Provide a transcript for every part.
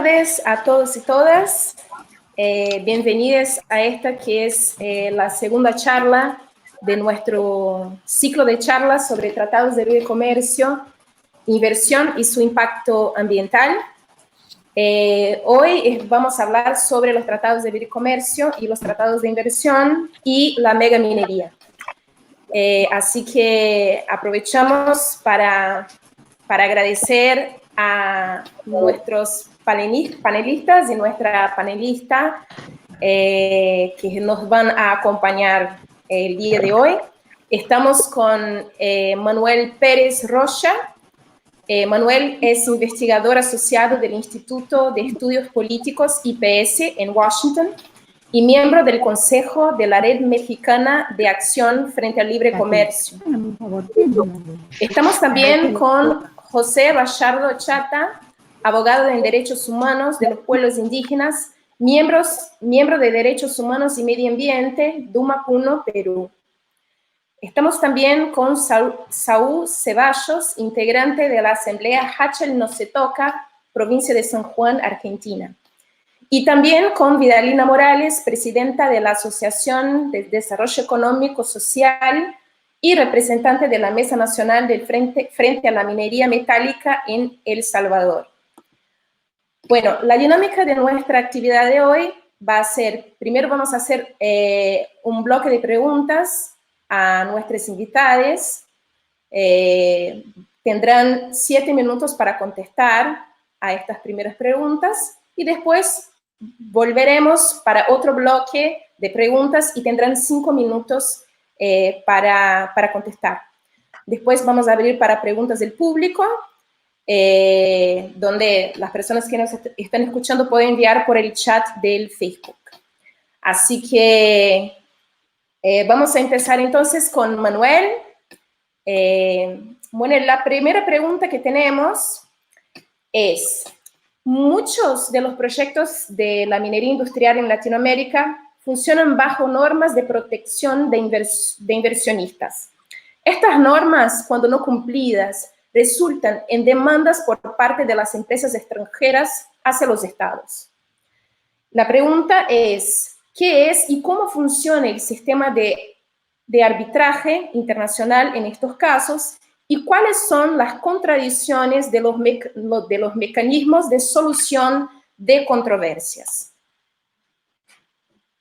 tardes a todos y todas. Bienvenidos a esta que es la segunda charla de nuestro ciclo de charlas sobre tratados de libre comercio, inversión y su impacto ambiental. Hoy vamos a hablar sobre los tratados de libre comercio y los tratados de inversión y la megaminería. Así que aprovechamos para agradecer a nuestros panelistas y nuestra panelista que nos van a acompañar el día de hoy. Estamos con Manuel Pérez Rocha. Manuel es investigador asociado del Instituto de Estudios Políticos IPS en Washington y miembro del Consejo de la Red Mexicana de Acción frente al Libre Comercio. Estamos también con José Bachardo Chata, abogado en Derechos Humanos de los Pueblos Indígenas, miembro de Derechos Humanos y Medio Ambiente, Duma Puno, Perú. Estamos también con Saúl Ceballos, integrante de la Asamblea Hachel No Se Toca, provincia de San Juan, Argentina. Y también con Vidalina Morales, presidenta de la Asociación de Desarrollo Económico Social y representante de la Mesa Nacional del Frente a la Minería Metálica en El Salvador. Bueno, la dinámica de nuestra actividad de hoy va a ser, primero vamos a hacer un bloque de preguntas a nuestros invitados. Tendrán 7 minutos para contestar a estas primeras preguntas y después volveremos para otro bloque de preguntas y tendrán 5 minutos para contestar. Después vamos a abrir para preguntas del público, donde las personas que nos están escuchando pueden enviar por el chat del Facebook. Así que vamos a empezar entonces con Manuel. Bueno, la primera pregunta que tenemos es: muchos de los proyectos de la minería industrial en Latinoamérica funcionan bajo normas de protección de inversionistas. Estas normas, cuando no cumplidas, resultan en demandas por parte de las empresas extranjeras hacia los estados. La pregunta es: ¿qué es y cómo funciona el sistema de arbitraje internacional en estos casos? ¿Y cuáles son las contradicciones de los mecanismos de solución de controversias?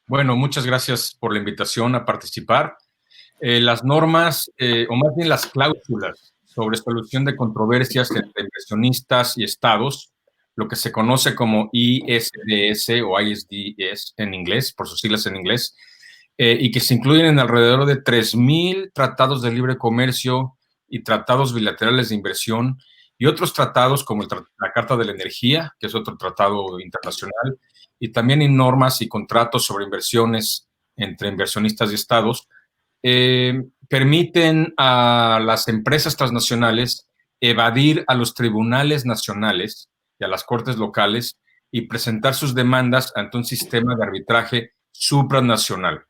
Bueno, muchas gracias por la invitación a participar. Las normas, o más bien las cláusulas sobre solución de controversias entre inversionistas y estados, lo que se conoce como ISDS o ISDS en inglés, por sus siglas en inglés, y que se incluyen en alrededor de 3,000 tratados de libre comercio y tratados bilaterales de inversión y otros tratados como la Carta de la Energía, que es otro tratado internacional, y también en normas y contratos sobre inversiones entre inversionistas y estados, permiten a las empresas transnacionales evadir a los tribunales nacionales y a las cortes locales y presentar sus demandas ante un sistema de arbitraje supranacional.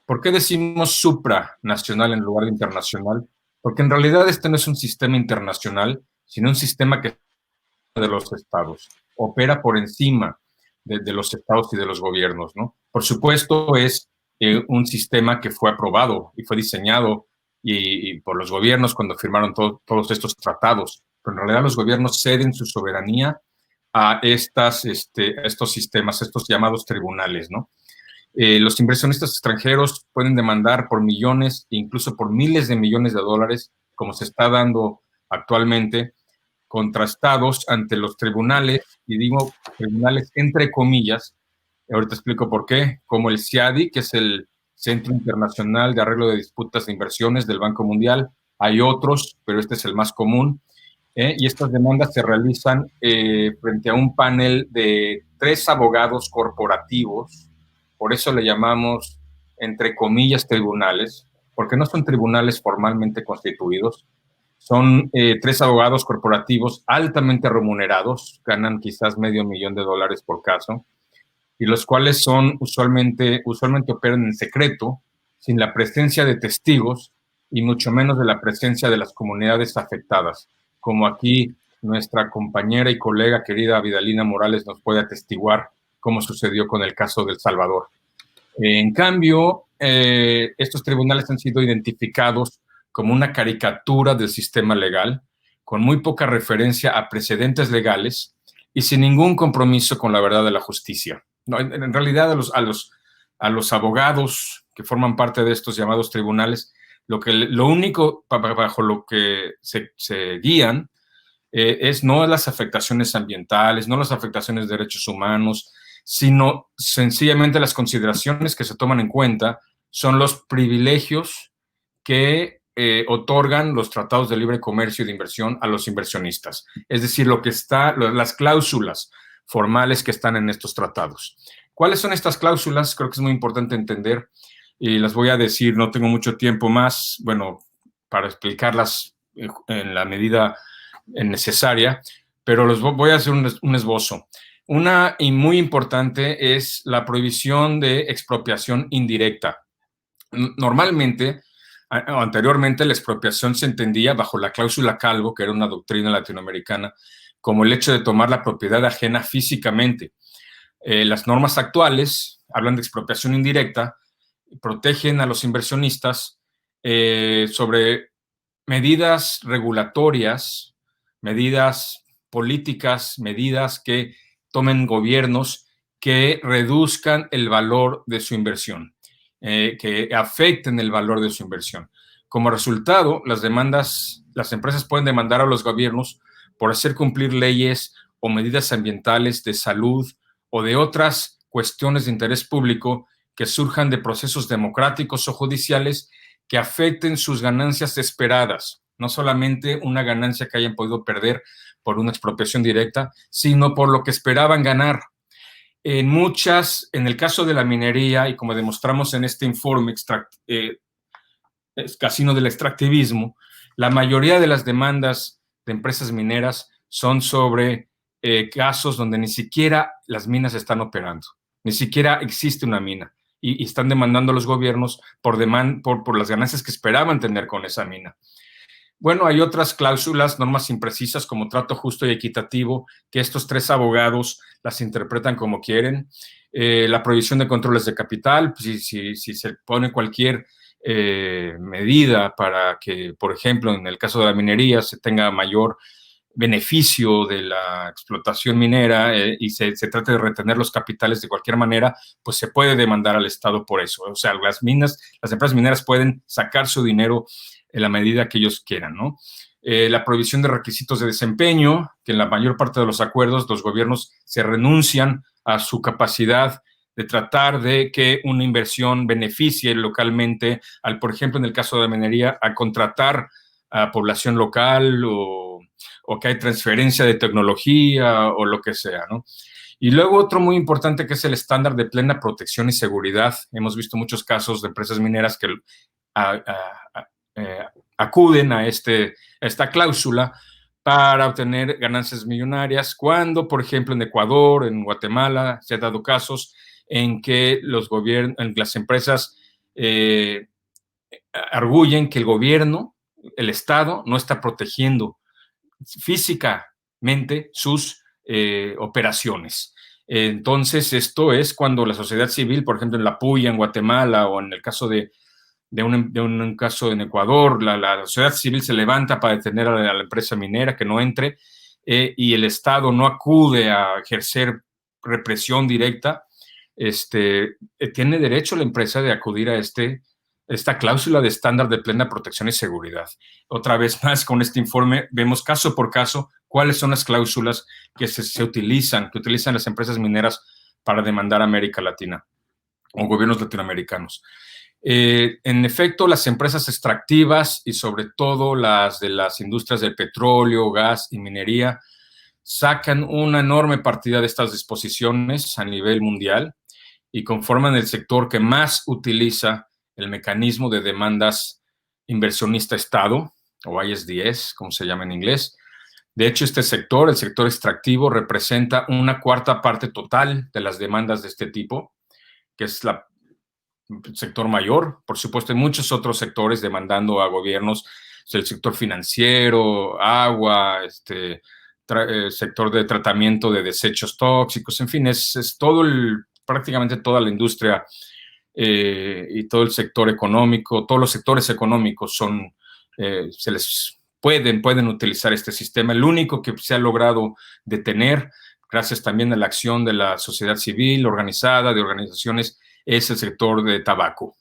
¿Por qué decimos supranacional en lugar de internacional? Porque en realidad este no es un sistema internacional, sino un sistema que de los estados, opera por encima de los estados y de los gobiernos, ¿no? Por supuesto, es un sistema que fue aprobado y fue diseñado y por los gobiernos cuando firmaron todos estos tratados, pero en realidad los gobiernos ceden su soberanía a estos sistemas, estos llamados tribunales, ¿no? Los inversionistas extranjeros pueden demandar por millones e incluso por miles de millones de dólares, como se está dando actualmente, contra estados ante los tribunales, y digo tribunales entre comillas, ahorita explico por qué, como el CIADI, que es el Centro Internacional de Arreglo de Disputas de Inversiones del Banco Mundial. Hay otros, pero este es el más común, y estas demandas se realizan frente a un panel de 3 abogados corporativos, por eso le llamamos, entre comillas, tribunales, porque no son tribunales formalmente constituidos. Son 3 abogados corporativos altamente remunerados, ganan quizás $500,000 por caso, y los cuales son usualmente operan en secreto, sin la presencia de testigos y mucho menos de la presencia de las comunidades afectadas, como aquí nuestra compañera y colega querida Vidalina Morales nos puede atestiguar cómo sucedió con el caso de El Salvador. En cambio, estos tribunales han sido identificados como una caricatura del sistema legal, con muy poca referencia a precedentes legales y sin ningún compromiso con la verdad de la justicia. No, en realidad, a los abogados que forman parte de estos llamados tribunales, lo único bajo lo que se guían es no las afectaciones ambientales, no las afectaciones de derechos humanos, sino sencillamente las consideraciones que se toman en cuenta son los privilegios que otorgan los tratados de libre comercio y de inversión a los inversionistas. Es decir, las cláusulas formales que están en estos tratados. ¿Cuáles son estas cláusulas? Creo que es muy importante entender y las voy a decir, no tengo mucho tiempo más, bueno, para explicarlas en la medida necesaria, pero voy a hacer un esbozo. Una y muy importante es la prohibición de expropiación indirecta. Normalmente, anteriormente, la expropiación se entendía bajo la cláusula Calvo, que era una doctrina latinoamericana, como el hecho de tomar la propiedad ajena físicamente. Las normas actuales hablan de expropiación indirecta, protegen a los inversionistas sobre medidas regulatorias, medidas políticas, medidas que tomen gobiernos que reduzcan el valor de su inversión, que afecten el valor de su inversión. Como resultado, las empresas pueden demandar a los gobiernos por hacer cumplir leyes o medidas ambientales, de salud o de otras cuestiones de interés público que surjan de procesos democráticos o judiciales que afecten sus ganancias esperadas, no solamente una ganancia que hayan podido perder por una expropiación directa, sino por lo que esperaban ganar. En el caso de la minería, y como demostramos en este informe Casino del Extractivismo, la mayoría de las demandas de empresas mineras son sobre casos donde ni siquiera las minas están operando, ni siquiera existe una mina, y están demandando a los gobiernos por las ganancias que esperaban tener con esa mina. Bueno, hay otras cláusulas, normas imprecisas como trato justo y equitativo, que estos tres abogados las interpretan como quieren. La prohibición de controles de capital, pues, si se pone cualquier medida para que, por ejemplo, en el caso de la minería, se tenga mayor beneficio de la explotación minera y se trate de retener los capitales de cualquier manera, pues se puede demandar al Estado por eso. O sea, las empresas mineras pueden sacar su dinero en la medida que ellos quieran, ¿no? La prohibición de requisitos de desempeño, que en la mayor parte de los acuerdos los gobiernos se renuncian a su capacidad de tratar de que una inversión beneficie localmente, por ejemplo, en el caso de la minería, a contratar a población local o que hay transferencia de tecnología o lo que sea, ¿no? Y luego otro muy importante que es el estándar de plena protección y seguridad. Hemos visto muchos casos de empresas mineras que acuden a esta cláusula para obtener ganancias millonarias, cuando, por ejemplo, en Ecuador, en Guatemala, se han dado casos en que las empresas arguyen que el gobierno, el Estado, no está protegiendo físicamente sus operaciones. Entonces, esto es cuando la sociedad civil, por ejemplo, en La Puya, en Guatemala, o en el caso de un caso en Ecuador, la sociedad civil se levanta para detener a la empresa minera que no entre y el Estado no acude a ejercer represión directa, tiene derecho la empresa de acudir a esta cláusula de estándar de plena protección y seguridad. Otra vez más, con este informe vemos caso por caso cuáles son las cláusulas que que utilizan las empresas mineras para demandar a América Latina o gobiernos latinoamericanos. En efecto, las empresas extractivas y sobre todo las de las industrias del petróleo, gas y minería sacan una enorme partida de estas disposiciones a nivel mundial y conforman el sector que más utiliza el mecanismo de demandas inversionista-Estado, o ISDS, como se llama en inglés. De hecho, este sector, el sector extractivo, representa una cuarta parte total de las demandas de este tipo, que es el sector mayor. Por supuesto, hay muchos otros sectores demandando a gobiernos, el sector financiero, agua, sector de tratamiento de desechos tóxicos, en fin, es todo prácticamente toda la industria y todo el sector económico, todos los sectores económicos se les pueden utilizar este sistema. El único que se ha logrado detener, gracias también a la acción de la sociedad civil organizada, de organizaciones, es el sector de tabaco,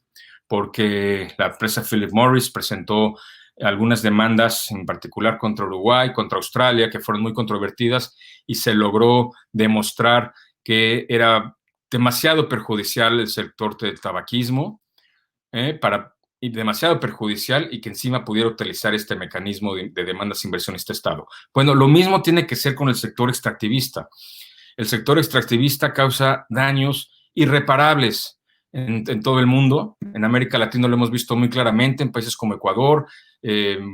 porque la empresa Philip Morris presentó algunas demandas, en particular contra Uruguay, contra Australia, que fueron muy controvertidas, y se logró demostrar que era demasiado perjudicial el sector del tabaquismo, y demasiado perjudicial, y que encima pudiera utilizar este mecanismo de demandas inversionista Estado. Bueno, lo mismo tiene que ser con el sector extractivista. El sector extractivista causa daños irreparables en todo el mundo. En América Latina lo hemos visto muy claramente, en países como Ecuador,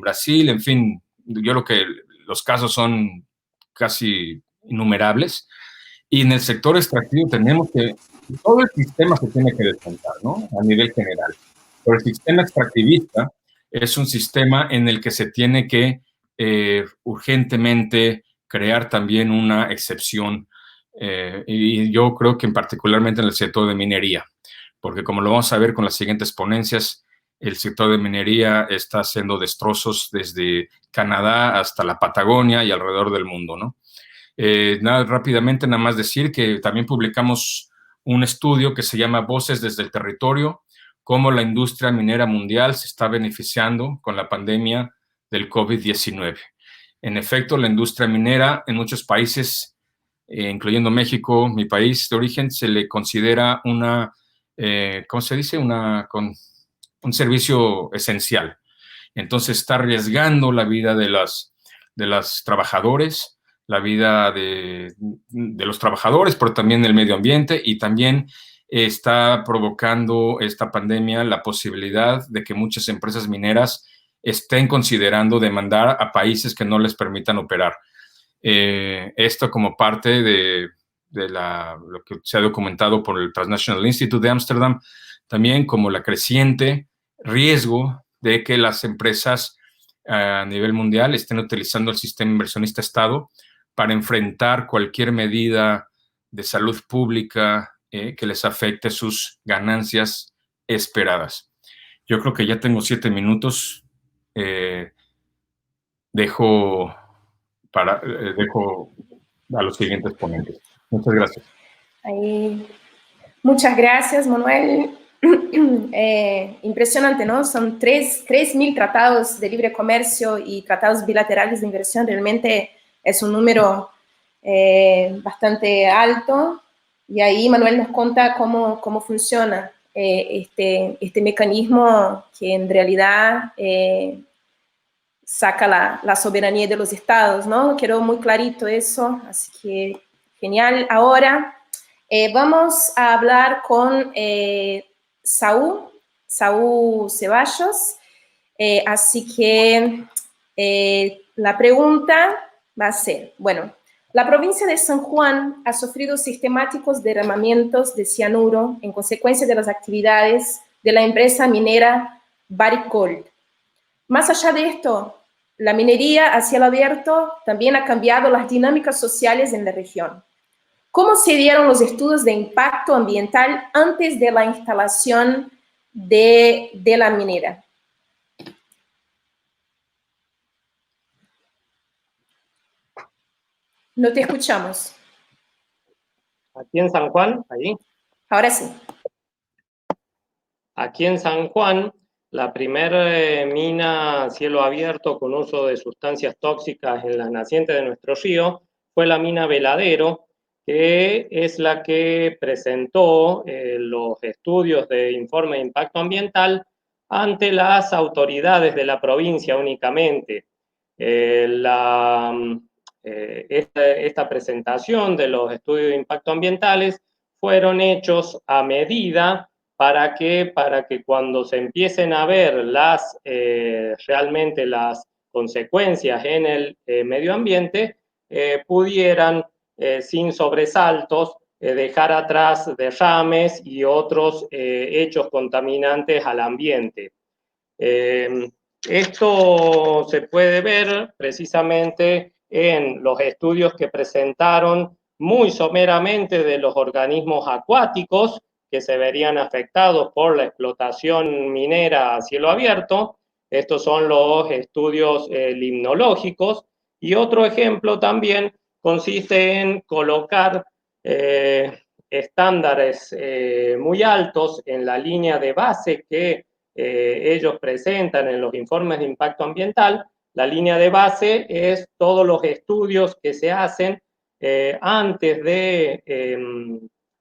Brasil, en fin, yo creo que los casos son casi innumerables. Y en el sector extractivo tenemos que, todo el sistema se tiene que desmontar, ¿no? A nivel general. Pero el sistema extractivista es un sistema en el que se tiene que urgentemente crear también una excepción, y yo creo que particularmente en el sector de minería, porque como lo vamos a ver con las siguientes ponencias, el sector de minería está haciendo destrozos desde Canadá hasta la Patagonia y alrededor del mundo, ¿no? Rápidamente, nada más decir que también publicamos un estudio que se llama Voces desde el Territorio, cómo la industria minera mundial se está beneficiando con la pandemia del COVID-19. En efecto, la industria minera en muchos países, incluyendo México, mi país de origen, se le considera ¿cómo se dice? Un servicio esencial. Entonces está arriesgando la vida de los trabajadores, la vida de los trabajadores, pero también el medio ambiente, y también está provocando esta pandemia la posibilidad de que muchas empresas mineras estén considerando demandar a países que no les permitan operar. Esto como parte de lo que se ha documentado por el Transnational Institute de Ámsterdam, también como la creciente riesgo de que las empresas a nivel mundial estén utilizando el sistema inversionista Estado para enfrentar cualquier medida de salud pública que les afecte sus ganancias esperadas. Yo creo que ya tengo 7 minutos. Dejo a los siguientes ponentes. Muchas gracias. Muchas gracias, Manuel. Impresionante, ¿no? Son 3.000 tratados de libre comercio y tratados bilaterales de inversión. Realmente es un número bastante alto. Y ahí Manuel nos cuenta cómo funciona este mecanismo que en realidad saca la soberanía de los estados, ¿no? Quedó muy clarito eso, así que genial. Ahora vamos a hablar con Saúl Ceballos, así que la pregunta va a ser, bueno, la provincia de San Juan ha sufrido sistemáticos derramamientos de cianuro en consecuencia de las actividades de la empresa minera Barrick Gold. Más allá de esto, la minería a cielo abierto también ha cambiado las dinámicas sociales en la región. ¿Cómo se dieron los estudios de impacto ambiental antes de la instalación de la minera? No te escuchamos. Aquí en San Juan, ahí. Ahora sí. Aquí en San Juan, la primera mina a cielo abierto con uso de sustancias tóxicas en las nacientes de nuestro río fue la mina Veladero, que es la que presentó los estudios de informe de impacto ambiental ante las autoridades de la provincia únicamente. Esta presentación de los estudios de impacto ambientales fueron hechos a medida para que cuando se empiecen a ver realmente las consecuencias en el medio ambiente, pudieran, sin sobresaltos, dejar atrás derrames y otros hechos contaminantes al ambiente. Esto se puede ver precisamente en los estudios que presentaron muy someramente de los organismos acuáticos que se verían afectados por la explotación minera a cielo abierto. Estos son los estudios limnológicos. Y otro ejemplo también consiste en colocar estándares muy altos en la línea de base que ellos presentan en los informes de impacto ambiental. La línea de base es todos los estudios que se hacen antes de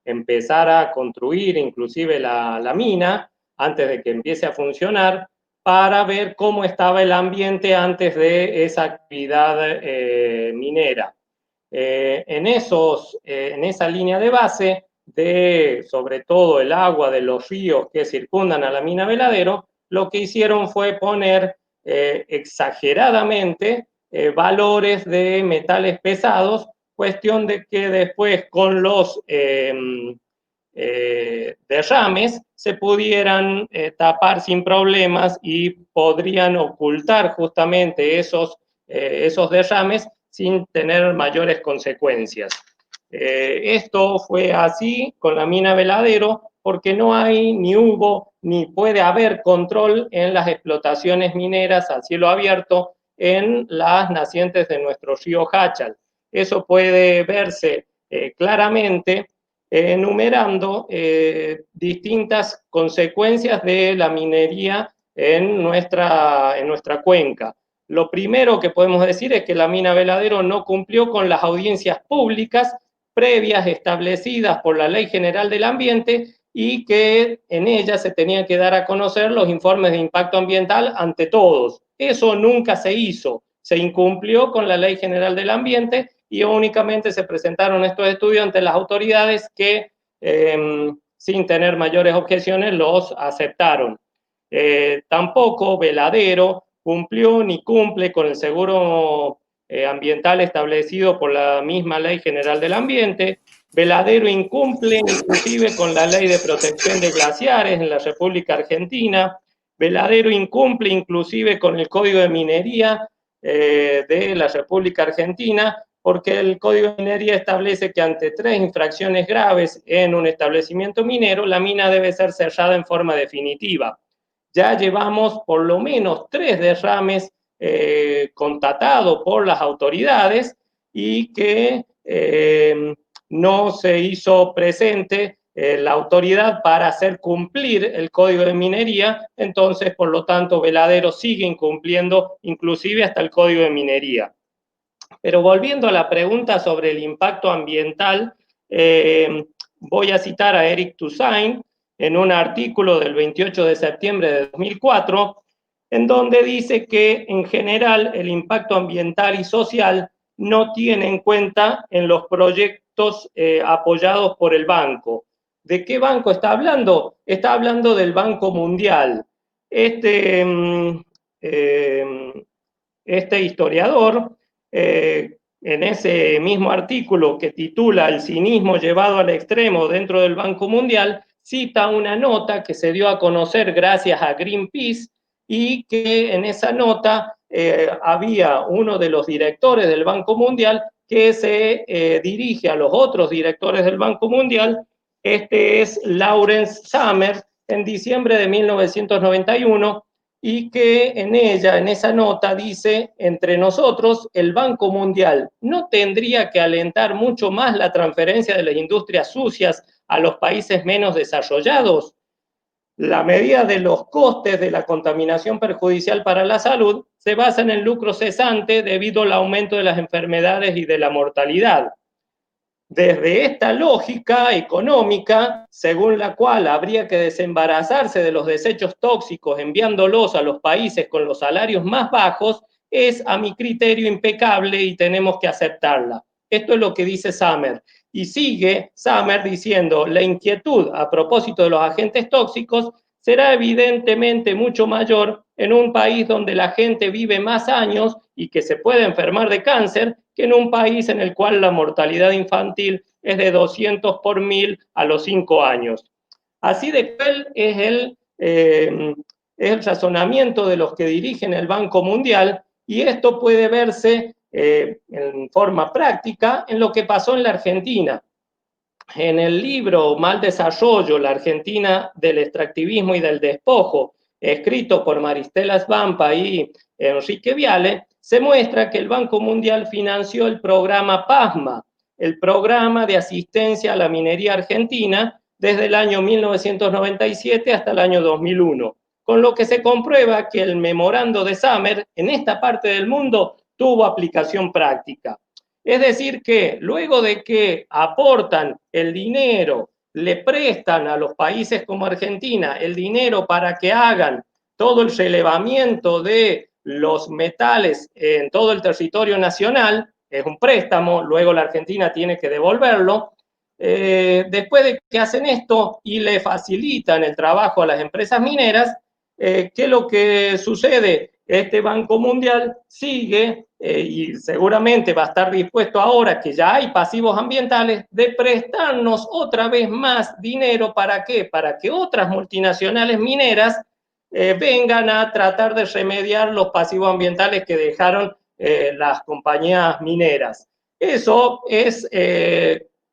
empezar a construir inclusive la mina, antes de que empiece a funcionar, para ver cómo estaba el ambiente antes de esa actividad minera. En esa línea de base, sobre todo el agua de los ríos que circundan a la mina Veladero, lo que hicieron fue poner exageradamente valores de metales pesados, cuestión de que después con los derrames se pudieran tapar sin problemas y podrían ocultar justamente esos derrames sin tener mayores consecuencias. Esto fue así con la mina Veladero porque no hay, ni hubo, ni puede haber control en las explotaciones mineras a cielo abierto en las nacientes de nuestro río Jáchal. Eso puede verse claramente enumerando distintas consecuencias de la minería en nuestra cuenca. Lo primero que podemos decir es que la mina Veladero no cumplió con las audiencias públicas previas establecidas por la Ley General del Ambiente y que en ella se tenían que dar a conocer los informes de impacto ambiental ante todos. Eso nunca se hizo. Se incumplió con la Ley General del Ambiente y únicamente se presentaron estos estudios ante las autoridades que, sin tener mayores objeciones, los aceptaron. Tampoco Veladero cumplió ni cumple con el seguro ambiental establecido por la misma Ley General del Ambiente. Veladero incumple inclusive con la Ley de Protección de Glaciares en la República Argentina. Veladero incumple inclusive con el Código de Minería de la República Argentina, porque el Código de Minería establece que ante 3 infracciones graves en un establecimiento minero, la mina debe ser cerrada en forma definitiva. Ya llevamos por lo menos 3 derrames constatados por las autoridades y que no se hizo presente la autoridad para hacer cumplir el Código de Minería. Entonces, por lo tanto, Veladero sigue incumpliendo inclusive hasta el Código de Minería. Pero volviendo a la pregunta sobre el impacto ambiental, voy a citar a Eric Toussaint en un artículo del 28 de septiembre de 2004, en donde dice que en general el impacto ambiental y social no tiene en cuenta en los proyectos apoyados por el banco. ¿De qué banco está hablando? Está hablando del Banco Mundial. Este historiador, en ese mismo artículo que titula El cinismo llevado al extremo dentro del Banco Mundial, cita una nota que se dio a conocer gracias a Greenpeace y que en esa nota había uno de los directores del Banco Mundial que se dirige a los otros directores del Banco Mundial. Este es Lawrence Summers, en diciembre de 1991, y que en esa nota dice: entre nosotros, el Banco Mundial no tendría que alentar mucho más la transferencia de las industrias sucias a los países menos desarrollados. La medida de los costes de la contaminación perjudicial para la salud se basa en el lucro cesante debido al aumento de las enfermedades y de la mortalidad. Desde esta lógica económica, según la cual habría que desembarazarse de los desechos tóxicos enviándolos a los países con los salarios más bajos, es a mi criterio impecable y tenemos que aceptarla. Esto es lo que dice Summers. Y sigue Summers diciendo: la inquietud a propósito de los agentes tóxicos será evidentemente mucho mayor en un país donde la gente vive más años y que se puede enfermar de cáncer que en un país en el cual la mortalidad infantil es de 200 por 1000 a los 5 años. Así de cruel es el razonamiento de los que dirigen el Banco Mundial, y esto puede verse en forma práctica en lo que pasó en la Argentina. En el libro Mal Desarrollo, la Argentina del extractivismo y del despojo, escrito por Maristela Svampa y Enrique Viale, se muestra que el Banco Mundial financió el programa PASMA, el programa de asistencia a la minería argentina, desde el año 1997 hasta el año 2001, con lo que se comprueba que el memorando de Summer en esta parte del mundo tuvo aplicación práctica. Es decir que luego de que aportan el dinero, le prestan a los países como Argentina el dinero para que hagan todo el relevamiento de los metales en todo el territorio nacional, es un préstamo, luego la Argentina tiene que devolverlo. Después de que hacen esto y le facilitan el trabajo a las empresas mineras, ¿qué es lo que sucede? Este Banco Mundial sigue y seguramente va a estar dispuesto ahora que ya hay pasivos ambientales de prestarnos otra vez más dinero. ¿Para qué? Para que otras multinacionales mineras vengan a tratar de remediar los pasivos ambientales que dejaron las compañías mineras. Eso es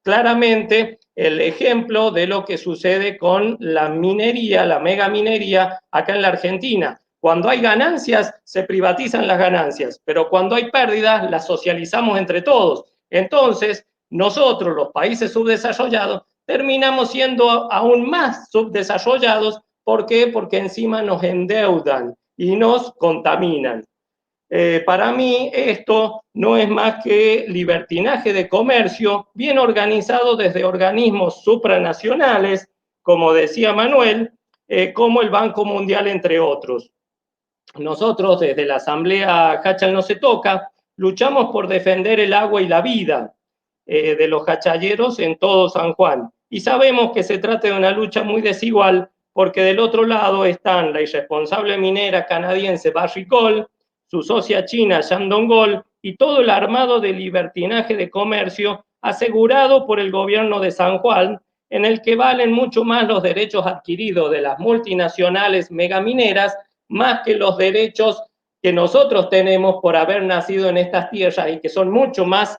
claramente el ejemplo de lo que sucede con la minería, la megaminería acá en la Argentina. Cuando hay ganancias, se privatizan las ganancias, pero cuando hay pérdidas, las socializamos entre todos. Entonces, nosotros, los países subdesarrollados, terminamos siendo aún más subdesarrollados. ¿Por qué? Porque encima nos endeudan y nos contaminan. Para mí esto no es más que libertinaje de comercio bien organizado desde organismos supranacionales, como decía Manuel, como el Banco Mundial, entre otros. Nosotros desde la Asamblea Hachal No Se Toca luchamos por defender el agua y la vida de los hachalleros en todo San Juan. Y sabemos que se trata de una lucha muy desigual porque del otro lado están la irresponsable minera canadiense Barrick-Gold, su socia china Shandong Gold y todo el armado de libertinaje de comercio asegurado por el gobierno de San Juan, en el que valen mucho más los derechos adquiridos de las multinacionales megamineras más que los derechos que nosotros tenemos por haber nacido en estas tierras y que son mucho más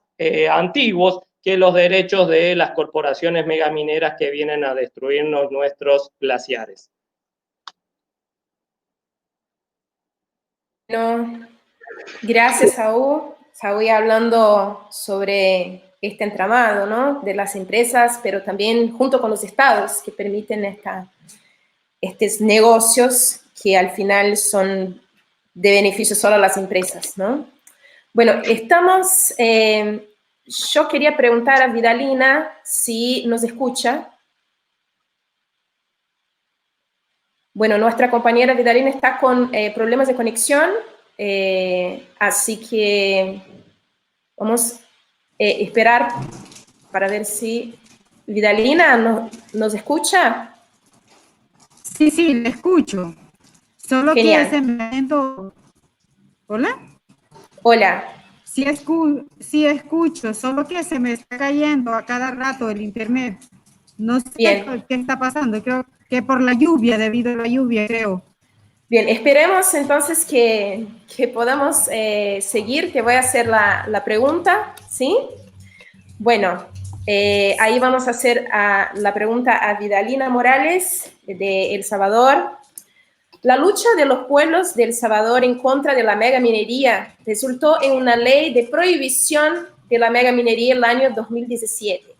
antiguos que los derechos de las corporaciones megamineras que vienen a destruirnos nuestros glaciares. Bueno, gracias, Saúl. Saúl hablando sobre este entramado, ¿no?, de las empresas, pero también junto con los estados que permiten estos negocios que al final son de beneficio solo a las empresas, ¿no? Bueno, yo quería preguntar a Vidalina si nos escucha. Bueno, nuestra compañera Vidalina está con problemas de conexión, así que vamos a esperar para ver si Vidalina nos escucha. Sí, le escucho. Solo Genial. que ese momento... ¿Hola? Hola. Sí escucho, solo que se me está cayendo a cada rato el internet. No sé qué está pasando, creo que por la lluvia, debido a la lluvia, creo. Bien, esperemos entonces que podamos seguir. Te voy a hacer la pregunta, ¿sí? Bueno, ahí vamos a hacer la pregunta a Vidalina Morales, de El Salvador. La lucha de los pueblos de El Salvador en contra de la megaminería resultó en una ley de prohibición de la megaminería en el año 2017.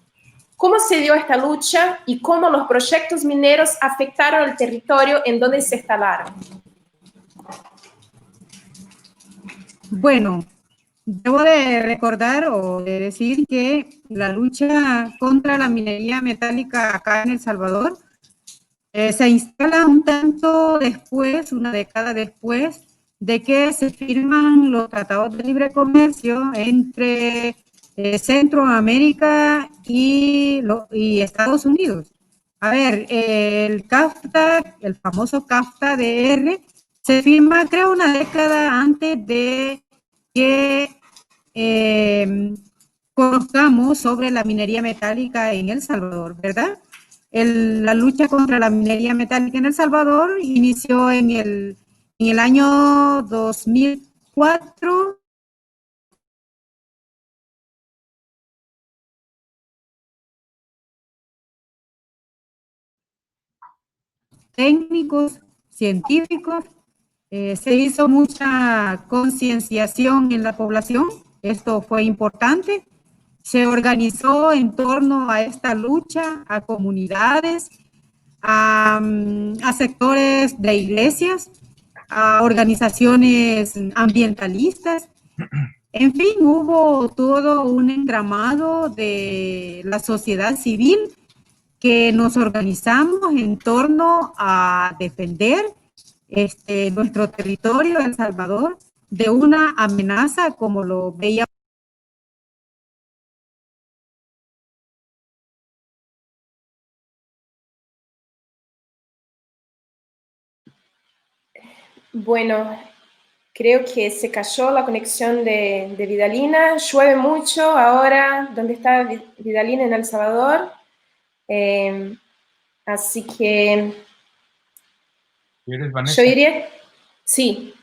¿Cómo se dio esta lucha y cómo los proyectos mineros afectaron el territorio en donde se instalaron? Bueno, debo de recordar o de decir que la lucha contra la minería metálica acá en El Salvador se instala un tanto después, una década después, de que se firman los tratados de libre comercio entre Centroamérica y Estados Unidos. A ver, el CAFTA, el famoso CAFTA-DR, se firma, creo, una década antes de que conozcamos sobre la minería metálica en El Salvador, ¿verdad? La lucha contra la minería metálica en El Salvador inició en el año 2004 técnicos, científicos. Se hizo mucha concienciación en la población, esto fue importante. Se organizó en torno a esta lucha, a comunidades, a sectores de iglesias, a organizaciones ambientalistas. En fin, hubo todo un entramado de la sociedad civil que nos organizamos en torno a defender nuestro territorio, El Salvador, de una amenaza como lo veía. Bueno, creo que se cayó la conexión de Vidalina. Llueve mucho ahora donde está Vidalina en El Salvador. Así que ¿Quieres, Vanessa? yo diría, sí.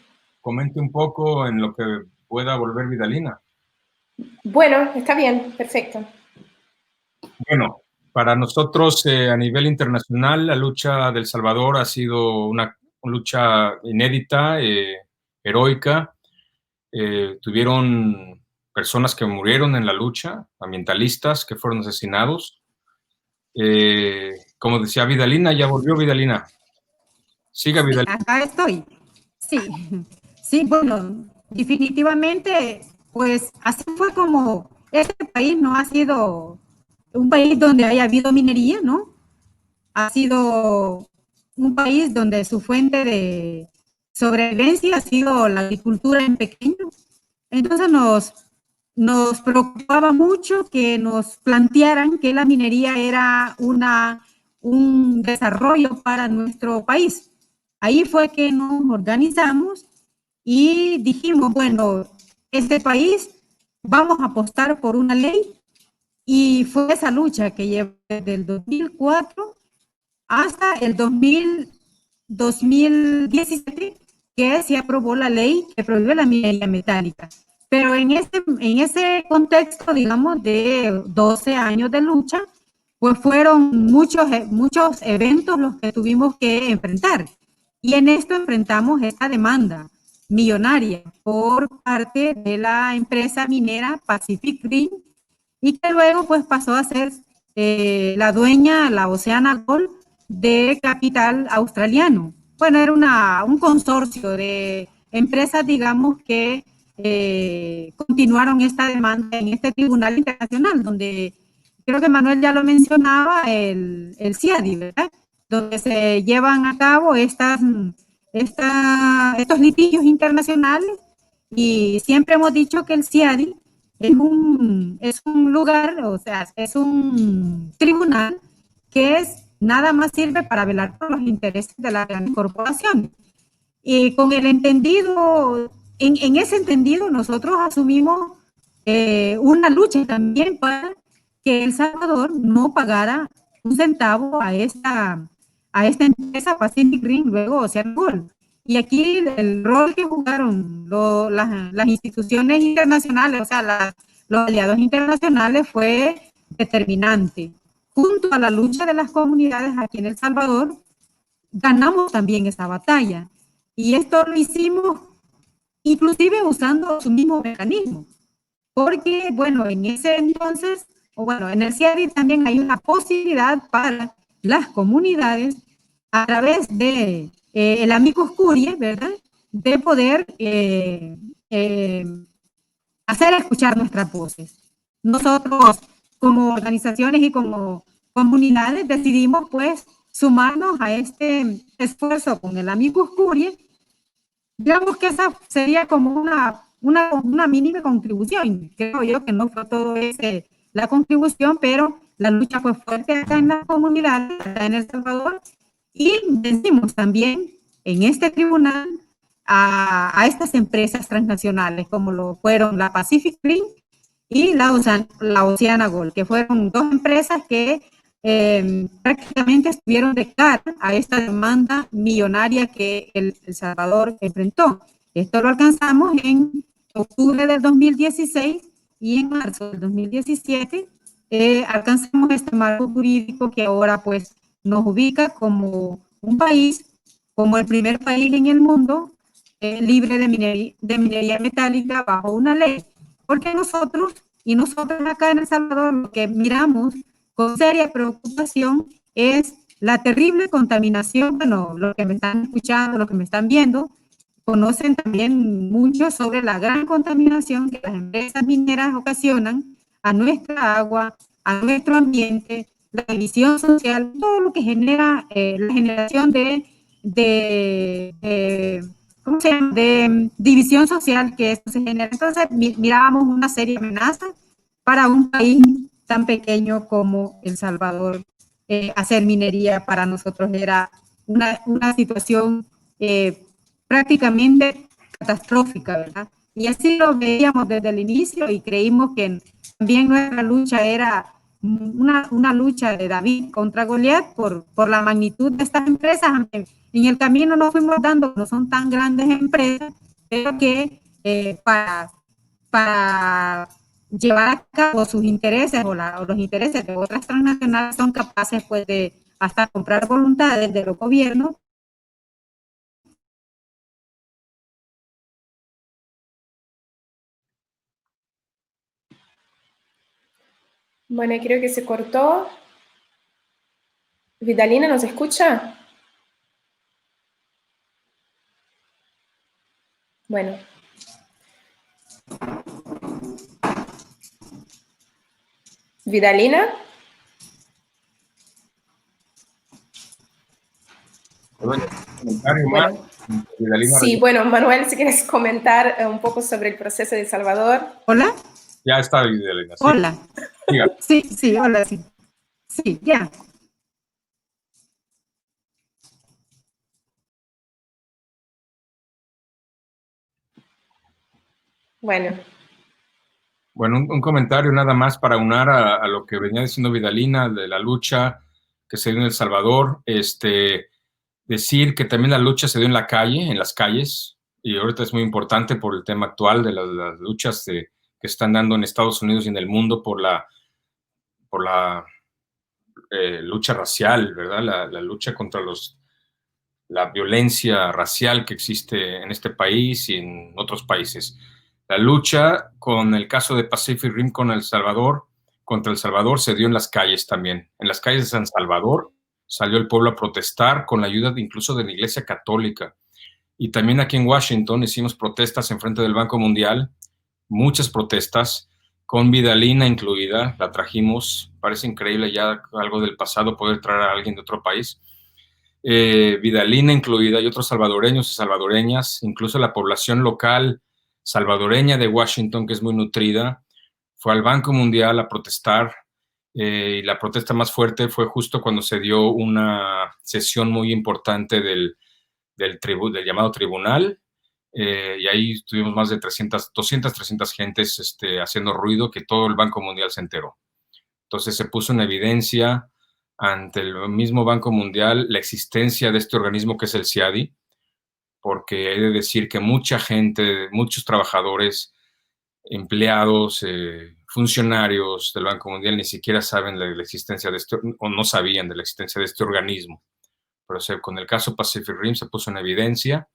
Comente un poco en lo que pueda volver Vidalina. Bueno, está bien, perfecto. Bueno, para nosotros a nivel internacional, la lucha del Salvador ha sido una lucha inédita, heroica. Tuvieron personas que murieron en la lucha, ambientalistas que fueron asesinados. Como decía Vidalina, ya volvió Vidalina. Siga Vidalina. Sí, acá estoy. Sí, sí, bueno, definitivamente, pues así fue como este país no ha sido un país donde haya habido minería, ¿no? Ha sido un país donde su fuente de sobrevivencia ha sido la agricultura en pequeño. Entonces nos preocupaba mucho que nos plantearan que la minería era un desarrollo para nuestro país. Ahí fue que nos organizamos y dijimos, bueno, este país vamos a apostar por una ley, y fue esa lucha que lleva desde el 2004 hasta el 2017 que se aprobó la ley que prohíbe la minería metálica. Pero en ese contexto, digamos, de 12 años de lucha, pues fueron muchos eventos los que tuvimos que enfrentar. Y en esto enfrentamos esta demanda millonaria por parte de la empresa minera Pacific Green, y que luego pues pasó a ser la dueña, la Oceana Gold, de capital australiano. Bueno, era un consorcio de empresas, digamos, que continuaron esta demanda en este tribunal internacional, donde creo que Manuel ya lo mencionaba, el CIADI, ¿verdad? Donde se llevan a cabo estos litigios internacionales, y siempre hemos dicho que el CIADI es un lugar, o sea, es un tribunal que nada más sirve para velar por los intereses de las grandes corporaciones. Y con el entendido, en ese entendido, nosotros asumimos una lucha también para que El Salvador no pagara un centavo a esta empresa Pacific Green, luego Ocean Gold. Y aquí el rol que jugaron las instituciones internacionales, o sea, los aliados internacionales, fue determinante. Junto a la lucha de las comunidades aquí en El Salvador, ganamos también esa batalla. Y esto lo hicimos inclusive usando su mismo mecanismo. Porque, bueno, en ese entonces, o bueno, en el CIADI también hay una posibilidad para las comunidades, a través de el amicus curiae, ¿verdad?, de poder hacer escuchar nuestras voces. Nosotros, como organizaciones y como comunidades, decidimos pues sumarnos a este esfuerzo con el amicus curiae. Digamos que esa sería como una mínima contribución. Creo yo que no fue todo ese la contribución, pero la lucha fue fuerte acá en la comunidad, acá en El Salvador, y vencimos también en este tribunal a estas empresas transnacionales, como lo fueron la Pacific Green y la Oceana Gold, que fueron dos empresas que prácticamente estuvieron de cara a esta demanda millonaria que El Salvador enfrentó. Esto lo alcanzamos en octubre del 2016, y en marzo del 2017 alcanzamos este marco jurídico que ahora pues nos ubica como un país como el primer país en el mundo libre de minería metálica bajo una ley. Porque nosotros acá en El Salvador lo que miramos con seria preocupación es la terrible contaminación. Bueno, los que me están escuchando, los que me están viendo, conocen también mucho sobre la gran contaminación que las empresas mineras ocasionan a nuestra agua, a nuestro ambiente, la división social, todo lo que genera la generación ¿cómo se llama? De división social que esto se genera. Entonces mirábamos una seria amenaza para un país tan pequeño como El Salvador. Hacer minería para nosotros era una situación prácticamente catastrófica, ¿verdad? Y así lo veíamos desde el inicio y creímos que también nuestra lucha era una lucha de David contra Goliat por la magnitud de estas empresas. En el camino nos fuimos dando, no son tan grandes empresas, pero que para llevar a cabo sus intereses o los intereses de otras transnacionales son capaces pues de hasta comprar voluntades de los gobiernos. Bueno, creo que se cortó. ¿Vidalina nos escucha? Bueno. ¿Vidalina? Bueno, sí, bueno, Manuel, si quieres comentar un poco sobre el proceso de El Salvador. ¿Hola? Ya está, Vidalina. Sí. Hola. Sí, sí, hola, sí. Sí, ya. Bueno, un comentario nada más para unar a lo que venía diciendo Vidalina de la lucha que se dio en El Salvador. Decir que también la lucha se dio en la calle, en las calles, y ahorita es muy importante por el tema actual de las luchas que están dando en Estados Unidos y en el mundo por la lucha racial, ¿verdad? La lucha contra la violencia racial que existe en este país y en otros países. La lucha con el caso de Pacific Rim contra El Salvador se dio en las calles también. En las calles de San Salvador salió el pueblo a protestar con la ayuda incluso de la Iglesia Católica. Y también aquí en Washington hicimos protestas en frente del Banco Mundial, muchas protestas, con Vidalina incluida, la trajimos. Parece increíble ya algo del pasado poder traer a alguien de otro país. Vidalina incluida y otros salvadoreños y salvadoreñas, incluso la población local salvadoreña de Washington, que es muy nutrida, fue al Banco Mundial a protestar. Y la protesta más fuerte fue justo cuando se dio una sesión muy importante del llamado tribunal, y ahí tuvimos más de 300 gentes haciendo ruido, que todo el Banco Mundial se enteró. Entonces se puso en evidencia ante el mismo Banco Mundial la existencia de este organismo que es el CIADI, porque hay de decir que mucha gente, muchos trabajadores, empleados, funcionarios del Banco Mundial ni siquiera saben la existencia de o no sabían de la existencia de este organismo. Pero con el caso Pacific Rim se puso en evidencia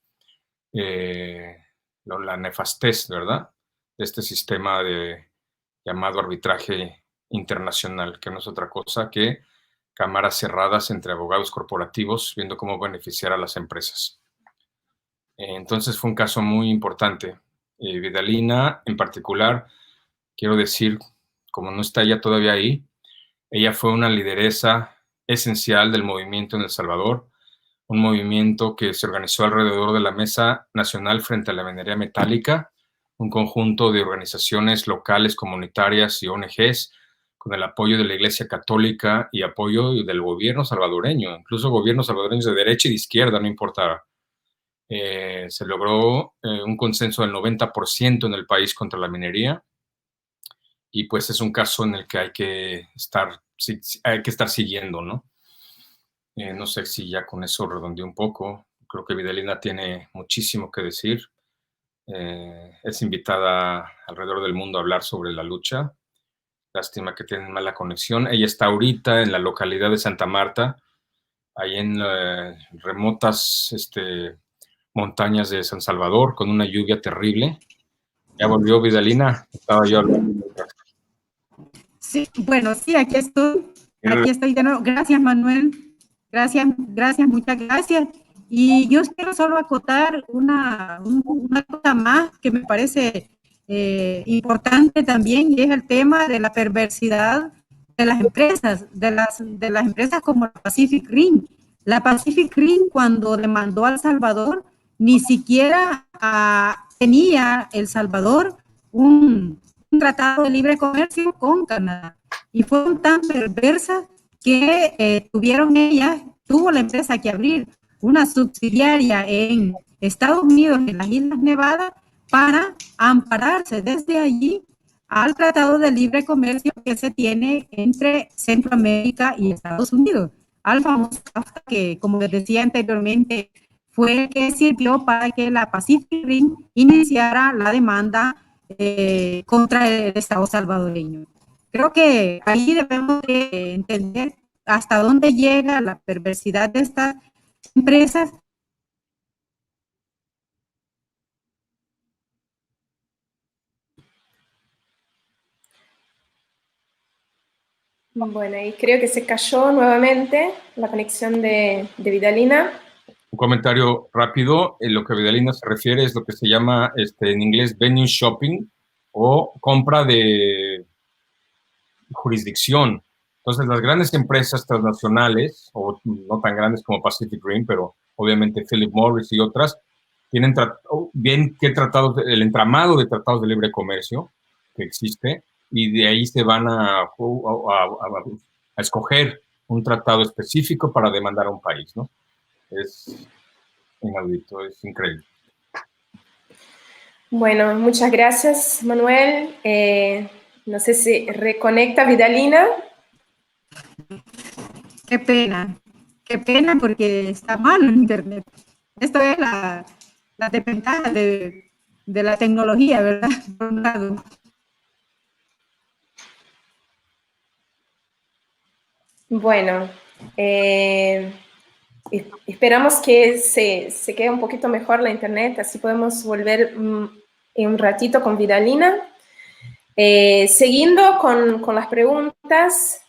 la nefastez, ¿verdad?, de este sistema llamado arbitraje internacional, que no es otra cosa que cámaras cerradas entre abogados corporativos viendo cómo beneficiar a las empresas. Entonces fue un caso muy importante. Vidalina, en particular, quiero decir, como no está ella todavía ahí, ella fue una lideresa esencial del movimiento en El Salvador, un movimiento que se organizó alrededor de la Mesa Nacional frente a la Minería Metálica, un conjunto de organizaciones locales, comunitarias y ONGs, con el apoyo de la Iglesia Católica y apoyo del gobierno salvadoreño, incluso gobiernos salvadoreños de derecha y de izquierda, no importaba. Se logró un consenso del 90% en el país contra la minería, y pues es un caso en el que hay que estar siguiendo, ¿no? No sé si ya con eso redondeé un poco. Creo que Vidalina tiene muchísimo que decir. Es invitada alrededor del mundo a hablar sobre la lucha. Lástima que tienen mala conexión. Ella está ahorita en la localidad de Santa Marta, ahí en remotas montañas de San Salvador, con una lluvia terrible. Ya volvió Vidalina, estaba yo hablando. Sí, bueno, sí, aquí estoy. Aquí estoy de nuevo. Gracias, Manuel. Gracias, gracias, muchas gracias. Y yo quiero solo acotar una cosa más que me parece importante también, y es el tema de la perversidad de las empresas, de las empresas como la Pacific Rim. La Pacific Rim, cuando demandó a El Salvador, ni siquiera tenía El Salvador un tratado de libre comercio con Canadá. Y fueron tan perversas que tuvo la empresa que abrir una subsidiaria en Estados Unidos, en las Islas Nevada, para ampararse desde allí al Tratado de Libre Comercio que se tiene entre Centroamérica y Estados Unidos, al famoso NAFTA, que, como les decía anteriormente, fue el que sirvió para que la Pacific Rim iniciara la demanda contra el Estado salvadoreño. Creo que ahí debemos de entender hasta dónde llega la perversidad de estas empresas. Bueno, y creo que se cayó nuevamente la conexión de Vidalina. Un comentario rápido, en lo que Vidalina se refiere es lo que se llama en inglés venue shopping o compra de jurisdicción. Entonces, las grandes empresas transnacionales, o no tan grandes como Pacific Rim, pero obviamente Philip Morris y otras, tienen bien qué tratados, el entramado de tratados de libre comercio que existe, y de ahí se van a escoger un tratado específico para demandar a un país, ¿no? Es inaudito, es increíble. Bueno, muchas gracias, Manuel. No sé si reconecta Vidalina. Qué pena porque está mal el internet. Esto es la desventaja de la tecnología, ¿verdad? Por un lado. Bueno, esperamos que se quede un poquito mejor la internet, así podemos volver en un ratito con Vidalina. Siguiendo con las preguntas,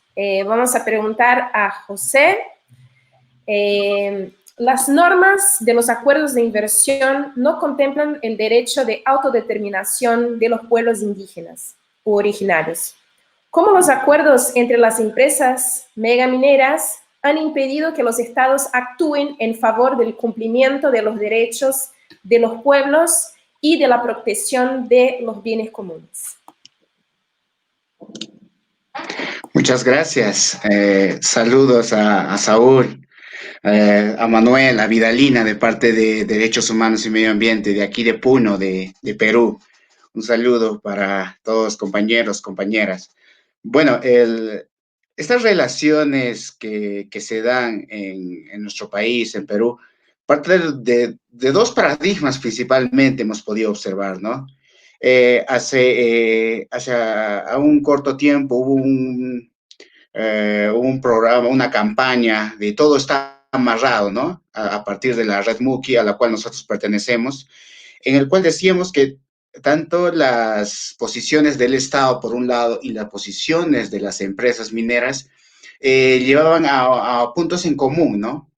vamos a preguntar a José. Las normas de los acuerdos de inversión no contemplan el derecho de autodeterminación de los pueblos indígenas u originarios. ¿Cómo los acuerdos entre las empresas megamineras han impedido que los estados actúen en favor del cumplimiento de los derechos de los pueblos y de la protección de los bienes comunes? Muchas gracias. Saludos a Saúl, a Manuel, a Vidalina de parte de Derechos Humanos y Medio Ambiente, de aquí de Puno, de Perú. Un saludo para todos compañeros, compañeras. Bueno, estas relaciones que se dan en nuestro país, en Perú, parte de dos paradigmas principalmente hemos podido observar, ¿no? Hace a un corto tiempo hubo un programa, una campaña de todo está amarrado, ¿no? A partir de la red Muki, a la cual nosotros pertenecemos, en el cual decíamos que tanto las posiciones del Estado, por un lado, y las posiciones de las empresas mineras llevaban a puntos en común, ¿no?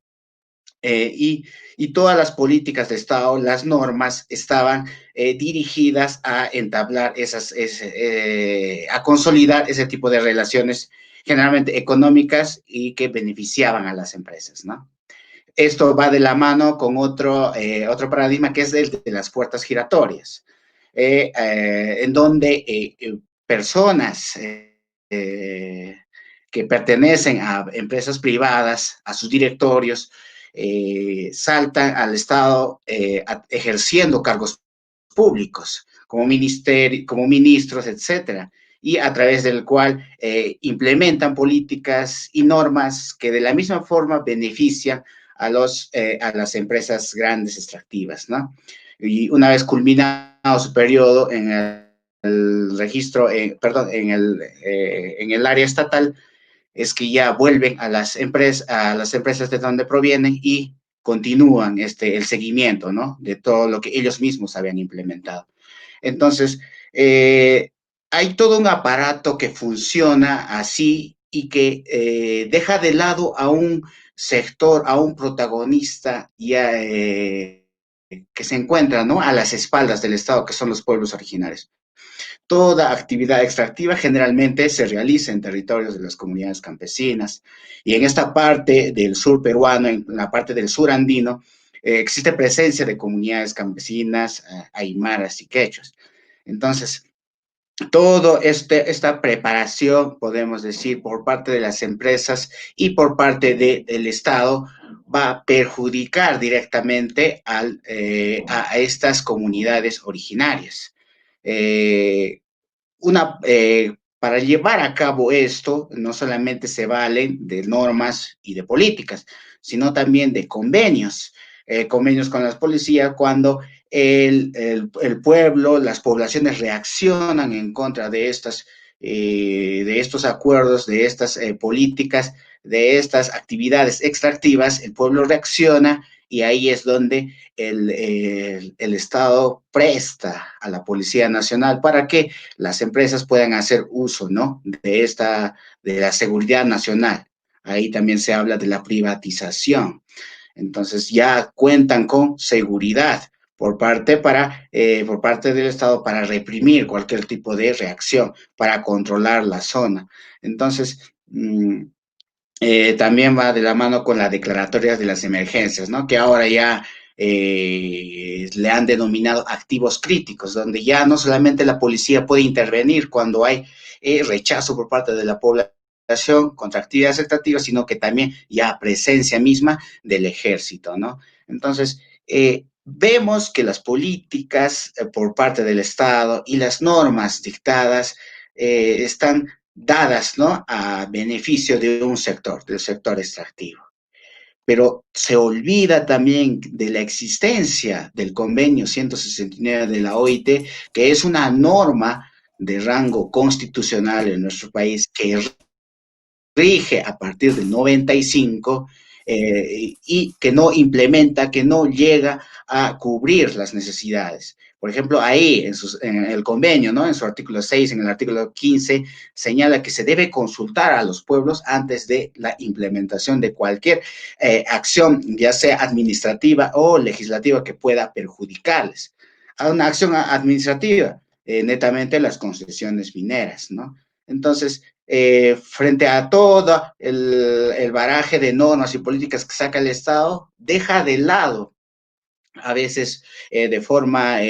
Y todas las políticas de Estado, las normas, estaban dirigidas a entablar a consolidar ese tipo de relaciones generalmente económicas y que beneficiaban a las empresas, ¿no? Esto va de la mano con otro paradigma que es el de las puertas giratorias, en donde personas que pertenecen a empresas privadas, a sus directorios, saltan al Estado ejerciendo cargos públicos, como ministros, etcétera, y a través del cual implementan políticas y normas que de la misma forma benefician a las empresas grandes extractivas, ¿no? Y una vez culminado su periodo en el registro, en el área estatal, es que ya vuelven a las empresas de donde provienen y continúan el seguimiento, ¿no? De todo lo que ellos mismos habían implementado. Entonces, hay todo un aparato que funciona así y que deja de lado a un sector, a un protagonista ya, que se encuentra, ¿no? A las espaldas del Estado, que son los pueblos originarios. Toda actividad extractiva generalmente se realiza en territorios de las comunidades campesinas y en esta parte del sur peruano, en la parte del sur andino, existe presencia de comunidades campesinas, aymaras y quechuas. Entonces, todo esta preparación, podemos decir, por parte de las empresas y por parte del Estado, va a perjudicar directamente a estas comunidades originarias. Eh, para llevar a cabo esto, no solamente se valen de normas y de políticas, sino también de convenios, convenios con las policías cuando el pueblo, las poblaciones reaccionan en contra de estos acuerdos, de estas políticas, de estas actividades extractivas, el pueblo reacciona y ahí es donde el Estado presta a la Policía Nacional para que las empresas puedan hacer uso, ¿no? De la seguridad nacional. Ahí también se habla de la privatización. Entonces ya cuentan con seguridad por parte del Estado para reprimir cualquier tipo de reacción, para controlar la zona. Entonces, también va de la mano con las declaratorias de las emergencias, ¿no? Que ahora ya le han denominado activos críticos, donde ya no solamente la policía puede intervenir cuando hay rechazo por parte de la población contra actividades extractivas, sino que también ya presencia misma del ejército, ¿no? Entonces, vemos que las políticas por parte del Estado y las normas dictadas están dadas, ¿no? A beneficio de un sector, del sector extractivo. Pero se olvida también de la existencia del convenio 169 de la OIT, que es una norma de rango constitucional en nuestro país que rige a partir del 95 y que no implementa, que no llega a cubrir las necesidades. Por ejemplo, ahí en el convenio, ¿no? En su artículo 6, en el artículo 15, señala que se debe consultar a los pueblos antes de la implementación de cualquier acción, ya sea administrativa o legislativa, que pueda perjudicarles. A una acción administrativa, netamente las concesiones mineras, ¿no? Entonces, frente a todo el baraje de normas y políticas que saca el Estado, deja de lado a veces de forma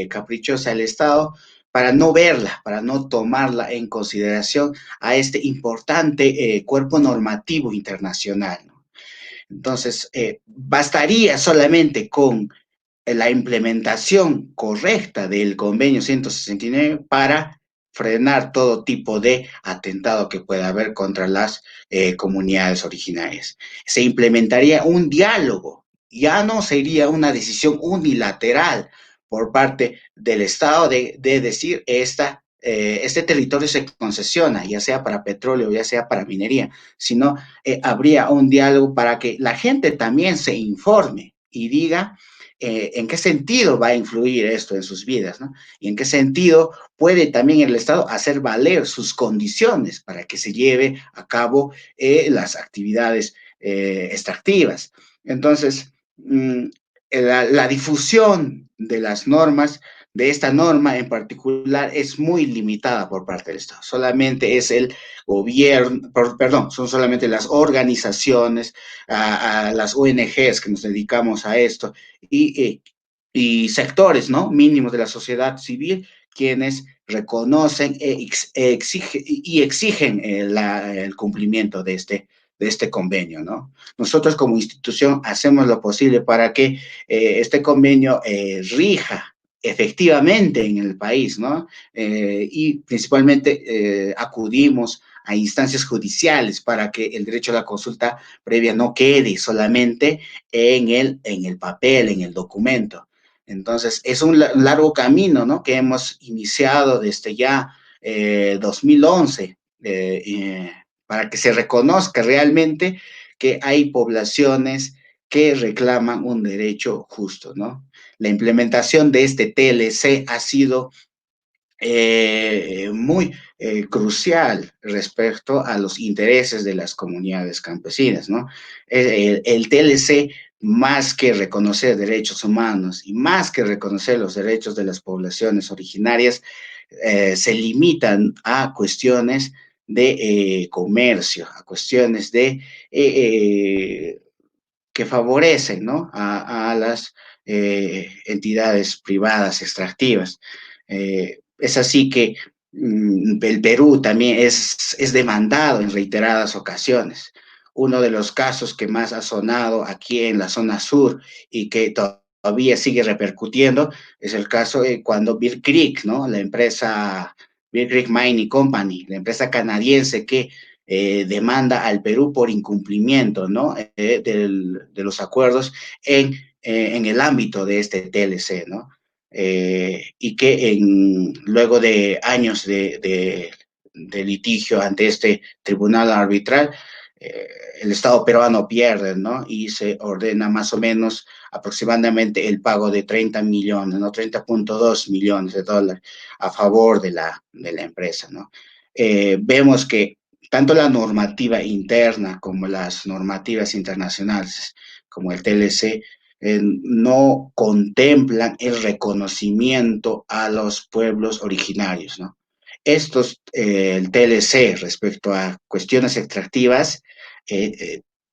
caprichosa el Estado para no verla, para no tomarla en consideración a este importante cuerpo normativo internacional, ¿no? Entonces, bastaría solamente con la implementación correcta del convenio 169 para frenar todo tipo de atentado que pueda haber contra las comunidades originarias. Se implementaría un diálogo, ya no sería una decisión unilateral por parte del Estado de decir este territorio se concesiona, ya sea para petróleo, ya sea para minería, sino habría un diálogo para que la gente también se informe y diga en qué sentido va a influir esto en sus vidas, ¿no? Y en qué sentido puede también el Estado hacer valer sus condiciones para que se lleve a cabo las actividades extractivas. Entonces, la difusión de las normas, de esta norma en particular, es muy limitada por parte del Estado. Solamente es el gobierno, perdón, son solamente las organizaciones, a las ONGs que nos dedicamos a esto y sectores, ¿no? Mínimos de la sociedad civil, quienes reconocen exigen el cumplimiento de este convenio, ¿no? Nosotros como institución hacemos lo posible para que este convenio rija efectivamente en el país, ¿no? Y principalmente acudimos a instancias judiciales para que el derecho a la consulta previa no quede solamente en el papel, en el documento. Entonces, es un largo camino, ¿no? Que hemos iniciado desde ya 2011 para que se reconozca realmente que hay poblaciones que reclaman un derecho justo, ¿no? La implementación de este TLC ha sido muy crucial respecto a los intereses de las comunidades campesinas, ¿no? El TLC, más que reconocer derechos humanos y más que reconocer los derechos de las poblaciones originarias, se limitan a cuestiones de comercio, a cuestiones de que favorecen, ¿no?, a las entidades privadas extractivas. Es así que el Perú también es demandado en reiteradas ocasiones. Uno de los casos que más ha sonado aquí en la zona sur y que todavía sigue repercutiendo es el caso cuando Bear Creek, ¿no?, la empresa Bear Creek Mining Company, la empresa canadiense que demanda al Perú por incumplimiento, ¿no?, de los acuerdos en el ámbito de este TLC, ¿no? Y que luego de años de litigio ante este tribunal arbitral, el Estado peruano pierde, ¿no? Y se ordena más o menos aproximadamente el pago de 30 millones, ¿no? 30.2 millones de dólares a favor de la empresa, ¿no? Vemos que tanto la normativa interna como las normativas internacionales, como el TLC, no contemplan el reconocimiento a los pueblos originarios, ¿no? El TLC respecto a cuestiones extractivas,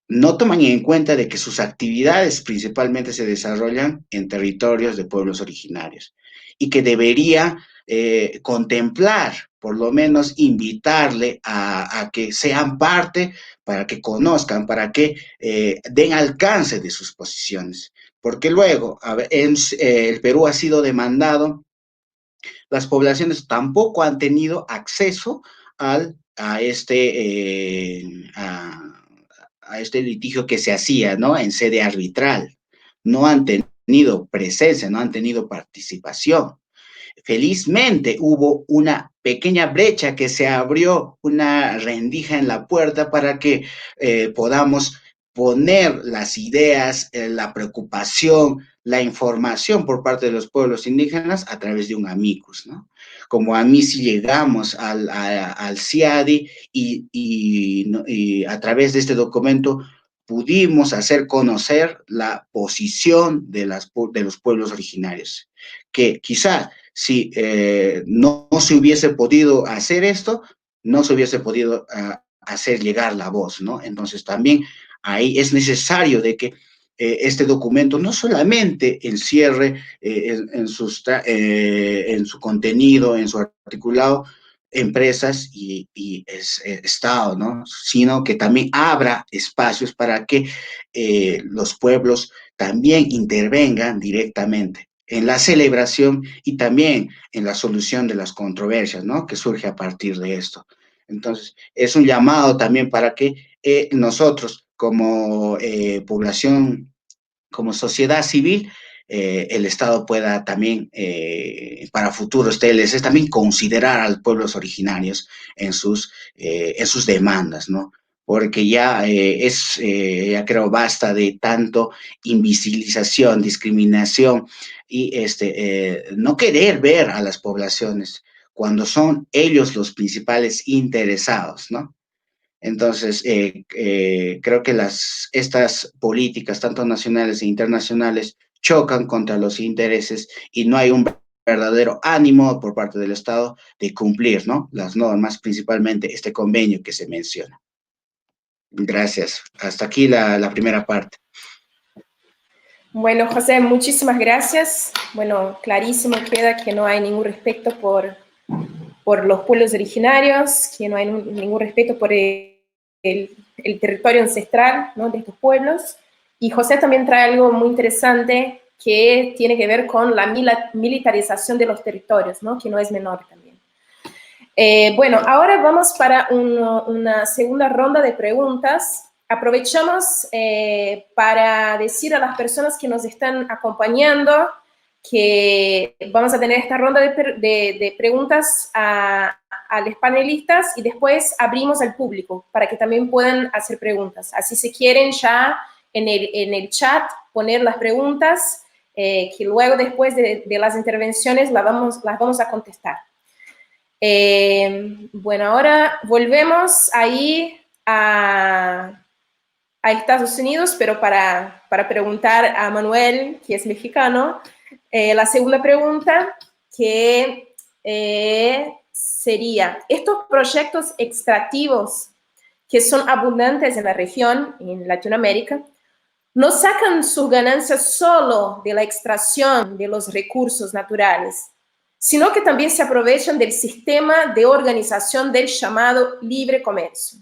no toman en cuenta de que sus actividades principalmente se desarrollan en territorios de pueblos originarios y que debería contemplar, por lo menos invitarle a que sean parte, para que conozcan, para que den alcance de sus posiciones. Porque luego, el Perú ha sido demandado, las poblaciones tampoco han tenido acceso a este litigio que se hacía, ¿no?, en sede arbitral. No han tenido presencia, no han tenido participación. Felizmente hubo una pequeña brecha que se abrió, una rendija en la puerta para que podamos poner las ideas, la preocupación, la información por parte de los pueblos indígenas a través de un amicus, ¿no? Como a mí sí llegamos al CIADI y a través de este documento pudimos hacer conocer la posición de los pueblos originarios, que quizá si no se hubiese podido hacer esto, no se hubiese podido hacer llegar la voz, ¿no? Entonces también ahí es necesario de que este documento no solamente encierre en su contenido, en su articulado, empresas y Estado, ¿no?, sino que también abra espacios para que los pueblos también intervengan directamente en la celebración y también en la solución de las controversias, ¿no?, que surge a partir de esto. Entonces, es un llamado también para que nosotros, como población, como sociedad civil, el Estado pueda también, para futuros TLCs, también considerar a los pueblos originarios en sus demandas, ¿no? Porque ya ya creo, basta de tanto invisibilización, discriminación y no querer ver a las poblaciones cuando son ellos los principales interesados, ¿no? Entonces, creo que estas políticas, tanto nacionales e internacionales, chocan contra los intereses y no hay un verdadero ánimo por parte del Estado de cumplir, ¿no?, las normas, principalmente este convenio que se menciona. Gracias. Hasta aquí la primera parte. Bueno, José, muchísimas gracias. Bueno, clarísimo queda que no hay ningún respeto por los pueblos originarios, que no hay ningún respeto por el territorio ancestral, ¿no?, de estos pueblos. Y José también trae algo muy interesante que tiene que ver con la militarización de los territorios, ¿no?, que no es menor también. Bueno, ahora vamos para una segunda ronda de preguntas. Aprovechamos para decir a las personas que nos están acompañando que vamos a tener esta ronda de preguntas a a los panelistas y después abrimos al público para que también puedan hacer preguntas. Así si quieren ya en el chat poner las preguntas, que luego después de las intervenciones las vamos a contestar. Bueno, ahora volvemos ahí a Estados Unidos, pero para preguntar a Manuel, que es mexicano, la segunda pregunta, que sería, estos proyectos extractivos que son abundantes en la región, en Latinoamérica, no sacan sus ganancias solo de la extracción de los recursos naturales, sino que también se aprovechan del sistema de organización del llamado libre comercio.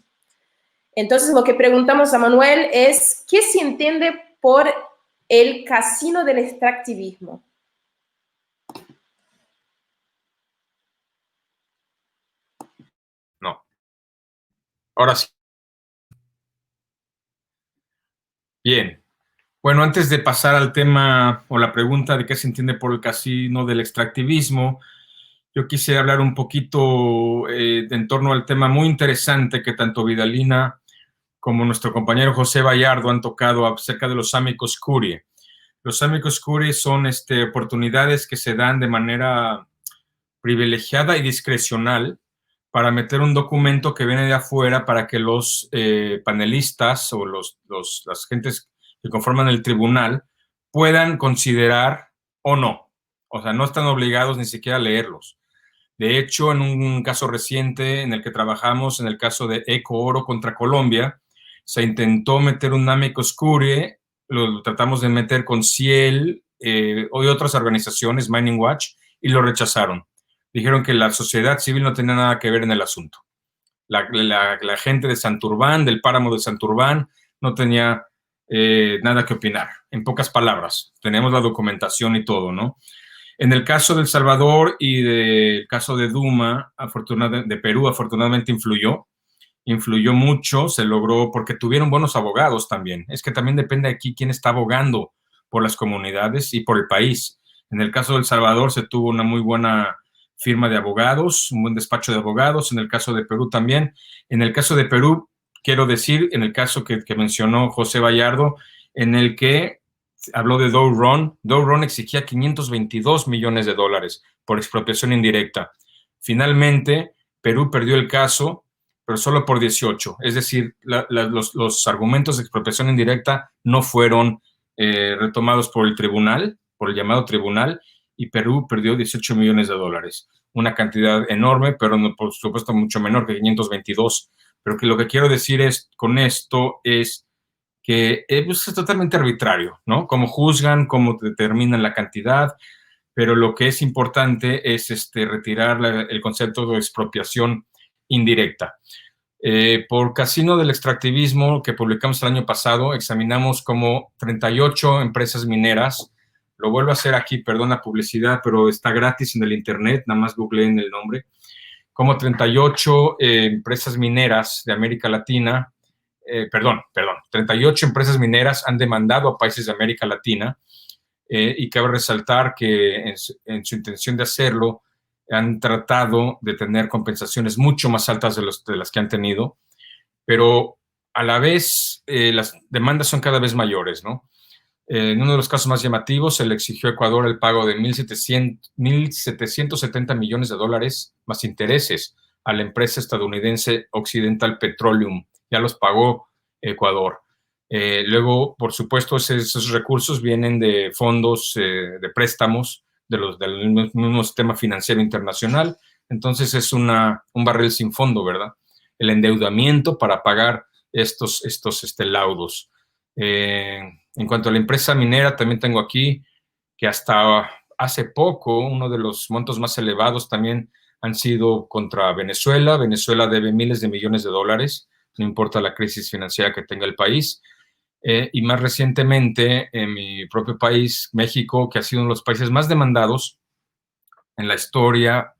Entonces, lo que preguntamos a Manuel es, ¿qué se entiende por el casino del extractivismo? No. Ahora sí. Bien. Bueno, antes de pasar al tema o la pregunta de qué se entiende por el casino del extractivismo, yo quise hablar un poquito en torno al tema muy interesante que tanto Vidalina como nuestro compañero José Bayardo han tocado acerca de los amicus curiae. Los amicus curiae son oportunidades que se dan de manera privilegiada y discrecional para meter un documento que viene de afuera para que los panelistas o las gentes que conforman el tribunal puedan considerar o no. O sea, no están obligados ni siquiera a leerlos. De hecho, en un caso reciente en el que trabajamos, en el caso de Ecooro contra Colombia, se intentó meter un amicus curiae, lo tratamos de meter con Ciel y otras organizaciones, Mining Watch, y lo rechazaron. Dijeron que la sociedad civil no tenía nada que ver en el asunto. La gente de Santurbán, del páramo de Santurbán, no tenía nada que opinar. En pocas palabras, tenemos la documentación y todo, ¿no? En el caso de El Salvador y del caso de Duma, de Perú, afortunadamente influyó mucho, se logró porque tuvieron buenos abogados también. Es que también depende aquí quién está abogando por las comunidades y por el país. En el caso de El Salvador se tuvo una muy buena firma de abogados, un buen despacho de abogados. En el caso de Perú también. En el caso de Perú, quiero decir, en el caso que mencionó José Bayardo, en el que habló de Dow Run. Dow Run exigía $522 millones por expropiación indirecta. Finalmente, Perú perdió el caso, pero solo por 18. Es decir, los argumentos de expropiación indirecta no fueron retomados por el tribunal, por el llamado tribunal, y Perú perdió $18 millones. Una cantidad enorme, pero no, por supuesto mucho menor que 522. Pero que lo que quiero decir con esto es que pues, es totalmente arbitrario, ¿no? Cómo juzgan, cómo determinan la cantidad, pero lo que es importante es retirar el concepto de expropiación indirecta. Por Casino del Extractivismo, que publicamos el año pasado, examinamos como 38 empresas mineras. Lo vuelvo a hacer aquí, perdón la publicidad, pero está gratis en el internet, nada más googleen el nombre. Como 38 empresas mineras de América Latina, 38 empresas mineras han demandado a países de América Latina y cabe resaltar que en su intención de hacerlo han tratado de tener compensaciones mucho más altas de las que han tenido, pero a la vez las demandas son cada vez mayores, ¿no? En uno de los casos más llamativos, se le exigió a Ecuador el pago de $1,770 millones más intereses a la empresa estadounidense Occidental Petroleum. Ya los pagó Ecuador. Luego, por supuesto, esos recursos vienen de fondos de préstamos del mismo sistema financiero internacional. Entonces, es un barril sin fondo, ¿verdad? El endeudamiento para pagar estos laudos. En cuanto a la empresa minera, también tengo aquí que hasta hace poco uno de los montos más elevados también han sido contra Venezuela. Venezuela debe miles de millones de dólares, no importa la crisis financiera que tenga el país. Y más recientemente, en mi propio país, México, que ha sido uno de los países más demandados en la historia,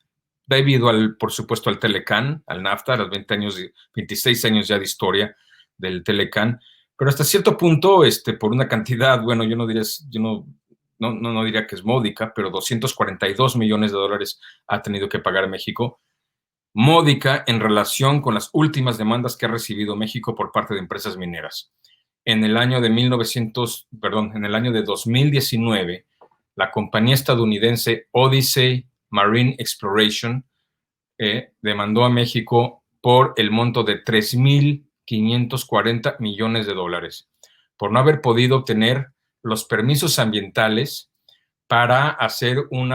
debido por supuesto, al Telecán, al NAFTA, a los 26 años ya de historia del Telecán. Pero hasta cierto punto, por una cantidad, bueno, yo no diría que es módica, pero $242 millones ha tenido que pagar México. módica en relación con las últimas demandas que ha recibido México por parte de empresas mineras. En el año de 2019, la compañía estadounidense Odyssey Marine Exploration demandó a México por el monto de $3,540 millones por no haber podido obtener los permisos ambientales para hacer un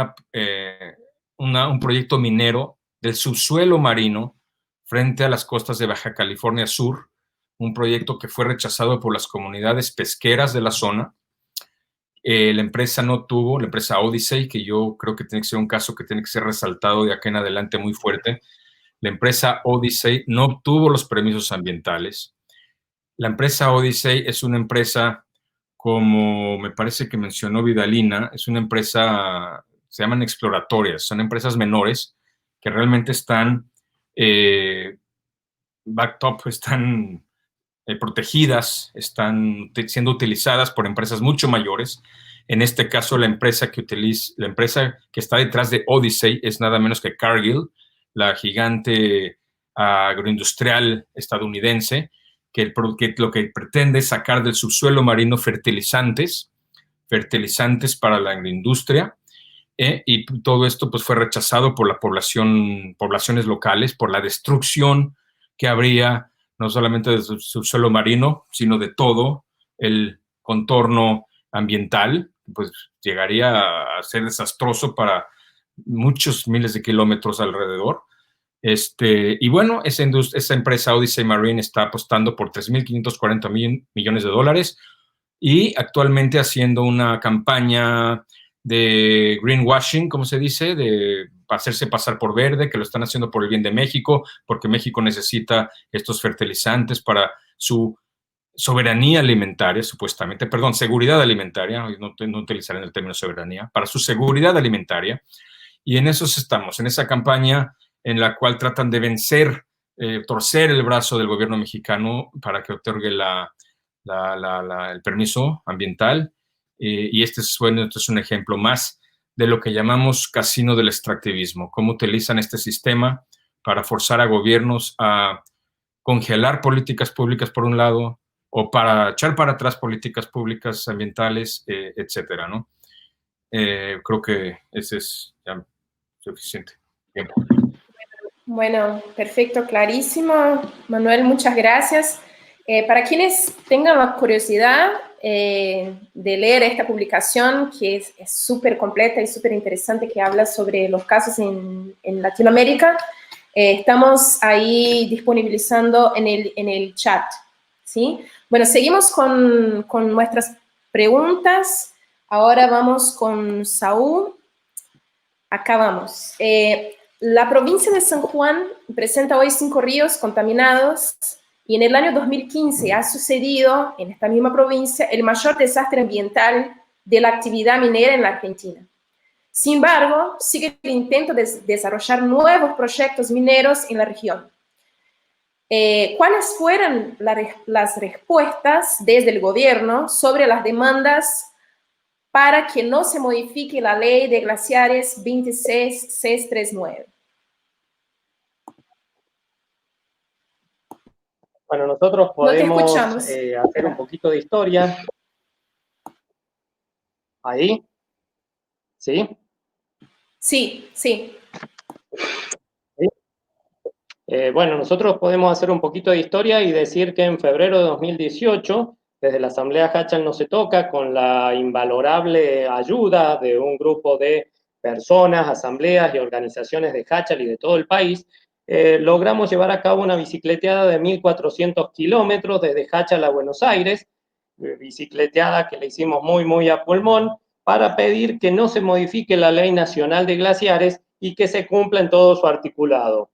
proyecto minero del subsuelo marino frente a las costas de Baja California Sur, un proyecto que fue rechazado por las comunidades pesqueras de la zona. La empresa Odyssey, que yo creo que tiene que ser un caso que tiene que ser resaltado de aquí en adelante muy fuerte. La empresa Odyssey no obtuvo los permisos ambientales. La empresa Odyssey es una empresa, como me parece que mencionó Vidalina, es una empresa, se llaman exploratorias, son empresas menores que realmente están están protegidas, están siendo utilizadas por empresas mucho mayores. En este caso, la empresa que está detrás de Odyssey es nada menos que Cargill, la gigante agroindustrial estadounidense, que lo que pretende es sacar del subsuelo marino fertilizantes para la agroindustria, y todo esto pues, fue rechazado por la poblaciones locales, por la destrucción que habría no solamente del subsuelo marino, sino de todo el contorno ambiental, pues llegaría a ser desastroso para muchos miles de kilómetros alrededor. Y bueno, esa empresa Odyssey Marine está apostando por $3,540 millones y actualmente haciendo una campaña de greenwashing, como se dice, de hacerse pasar por verde, que lo están haciendo por el bien de México, porque México necesita estos fertilizantes para su soberanía alimentaria, supuestamente, perdón, seguridad alimentaria, no utilizaré el término soberanía, para su seguridad alimentaria. Y en eso estamos, en esa campaña en la cual tratan de vencer, torcer el brazo del gobierno mexicano para que otorgue el permiso ambiental. Y este es un ejemplo más de lo que llamamos casino del extractivismo, cómo utilizan este sistema para forzar a gobiernos a congelar políticas públicas por un lado, o para echar para atrás políticas públicas ambientales, etcétera, ¿no? Creo que ese es ya suficiente tiempo. Bueno, perfecto, clarísimo. Manuel, muchas gracias. Para quienes tengan la curiosidad de leer esta publicación, que es súper completa y súper interesante, que habla sobre los casos en Latinoamérica, estamos ahí disponibilizando en el chat, ¿sí? Bueno, seguimos con nuestras preguntas. Ahora vamos con Saúl. Acá vamos. La provincia de San Juan presenta hoy 5 ríos contaminados y en el año 2015 ha sucedido en esta misma provincia el mayor desastre ambiental de la actividad minera en la Argentina. Sin embargo, sigue el intento de desarrollar nuevos proyectos mineros en la región. ¿Cuáles fueron las respuestas desde el gobierno sobre las demandas para que no se modifique la ley de glaciares 26639? Bueno, nosotros podemos no hacer un poquito de historia. ¿Ahí? ¿Sí? Sí, sí. ¿Sí? Bueno, nosotros podemos hacer un poquito de historia y decir que en febrero de 2018, desde la Asamblea Hachal No Se Toca, con la invalorable ayuda de un grupo de personas, asambleas y organizaciones de Hachal y de todo el país, logramos llevar a cabo una bicicleteada de 1.400 kilómetros desde Hachal a Buenos Aires, bicicleteada que le hicimos muy a pulmón, para pedir que no se modifique la Ley Nacional de Glaciares y que se cumpla en todo su articulado.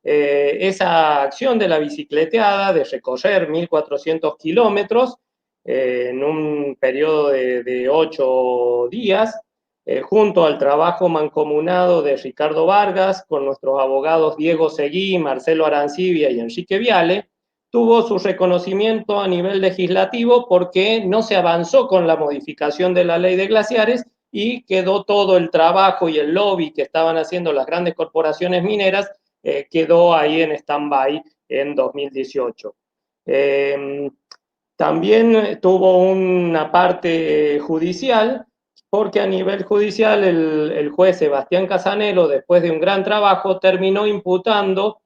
Esa acción de la bicicleteada, de recorrer 1.400 kilómetros en un periodo de 8 días, junto al trabajo mancomunado de Ricardo Vargas, con nuestros abogados Diego Seguí, Marcelo Arancibia y Enrique Viale, tuvo su reconocimiento a nivel legislativo porque no se avanzó con la modificación de la ley de glaciares y quedó todo el trabajo y el lobby que estaban haciendo las grandes corporaciones mineras quedó ahí en stand-by en 2018. También tuvo una parte judicial, porque a nivel judicial el juez Sebastián Casanelo, después de un gran trabajo, terminó imputando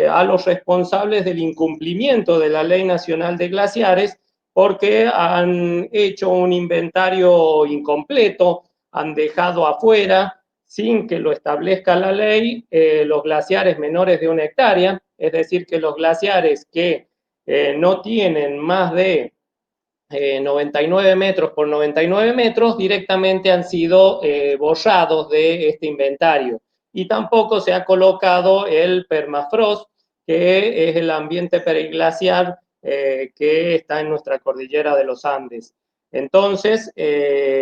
a los responsables del incumplimiento de la Ley Nacional de Glaciares, porque han hecho un inventario incompleto, han dejado afuera, sin que lo establezca la ley, los glaciares menores de 1 hectárea, es decir, que los glaciares que no tienen más de 99 metros por 99 metros, directamente han sido borrados de este inventario. Y tampoco se ha colocado el permafrost, que es el ambiente periglaciar que está en nuestra cordillera de los Andes. Entonces,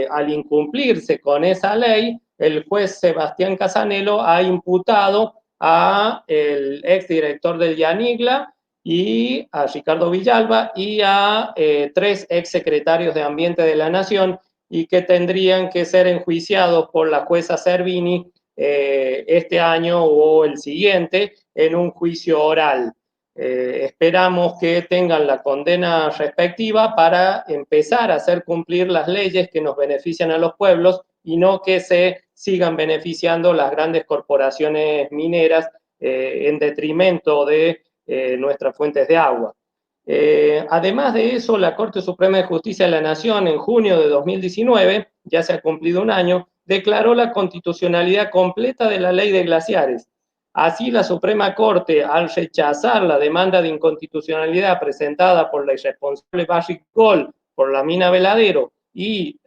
al incumplirse con esa ley, el juez Sebastián Casanelo ha imputado a el exdirector del Yanigla y a Ricardo Villalba y a 3 exsecretarios de Ambiente de la Nación, y que tendrían que ser enjuiciados por la jueza Servini este año o el siguiente en un juicio oral. Esperamos que tengan la condena respectiva para empezar a hacer cumplir las leyes que nos benefician a los pueblos y no que se sigan beneficiando las grandes corporaciones mineras en detrimento de nuestras fuentes de agua. Además de eso, la Corte Suprema de Justicia de la Nación, en junio de 2019, ya se ha cumplido un año, declaró la constitucionalidad completa de la Ley de Glaciares. Así, la Suprema Corte, al rechazar la demanda de inconstitucionalidad presentada por la irresponsable Barrick Gold por la mina Veladero, y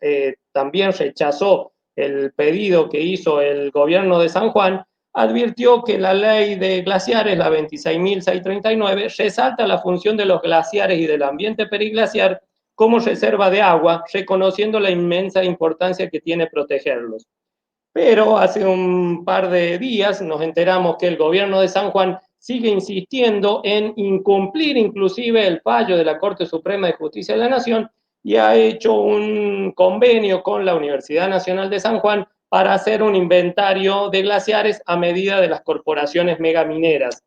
también rechazó el pedido que hizo el gobierno de San Juan, advirtió que la ley de glaciares, la 26.639, resalta la función de los glaciares y del ambiente periglaciar como reserva de agua, reconociendo la inmensa importancia que tiene protegerlos. Pero hace un par de días nos enteramos que el gobierno de San Juan sigue insistiendo en incumplir inclusive el fallo de la Corte Suprema de Justicia de la Nación, y ha hecho un convenio con la Universidad Nacional de San Juan para hacer un inventario de glaciares a medida de las corporaciones megamineras.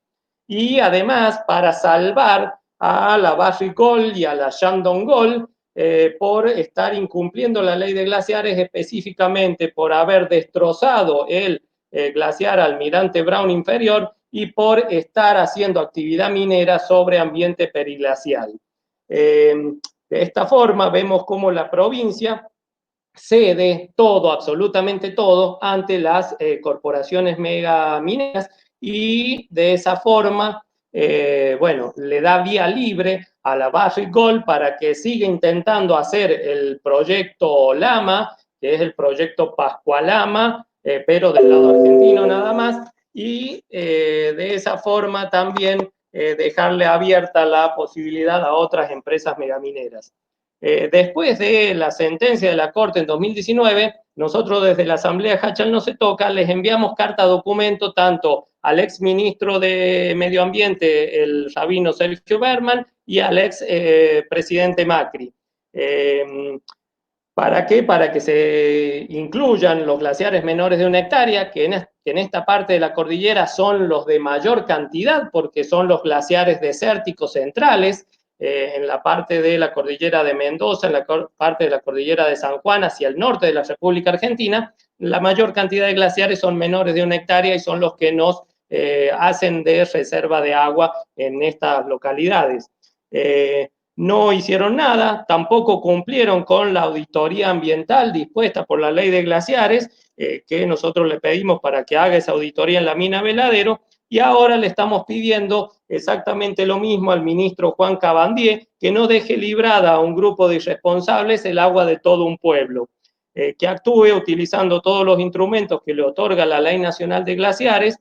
Y además, para salvar a la Barrick Gold y a la Shandong Gold por estar incumpliendo la ley de glaciares, específicamente por haber destrozado el glaciar Almirante Brown inferior y por estar haciendo actividad minera sobre ambiente periglacial. De esta forma vemos cómo la provincia cede todo, absolutamente todo, ante las corporaciones megamineras, y de esa forma, bueno, le da vía libre a la Barrick Gold para que siga intentando hacer el proyecto Lama, que es el proyecto Pascualama, pero del lado argentino nada más, y de esa forma también dejarle abierta la posibilidad a otras empresas megamineras. Después de la sentencia de la Corte en 2019, nosotros desde la Asamblea Hachal No Se Toca les enviamos carta documento tanto al ex ministro de Medio Ambiente, el rabino Sergio Berman, y al ex presidente Macri. ¿Para qué? Para que se incluyan los glaciares menores de 1 hectárea, que en esta parte de la cordillera son los de mayor cantidad, porque son los glaciares desérticos centrales, en la parte de la cordillera de Mendoza, en la parte de la cordillera de San Juan, hacia el norte de la República Argentina. La mayor cantidad de glaciares son menores de 1 hectárea y son los que nos hacen de reserva de agua en estas localidades. No hicieron nada, tampoco cumplieron con la auditoría ambiental dispuesta por la ley de glaciares, que nosotros le pedimos para que haga esa auditoría en la mina Veladero, y ahora le estamos pidiendo exactamente lo mismo al ministro Juan Cabandier, que no deje librada a un grupo de irresponsables el agua de todo un pueblo, que actúe utilizando todos los instrumentos que le otorga la Ley Nacional de Glaciares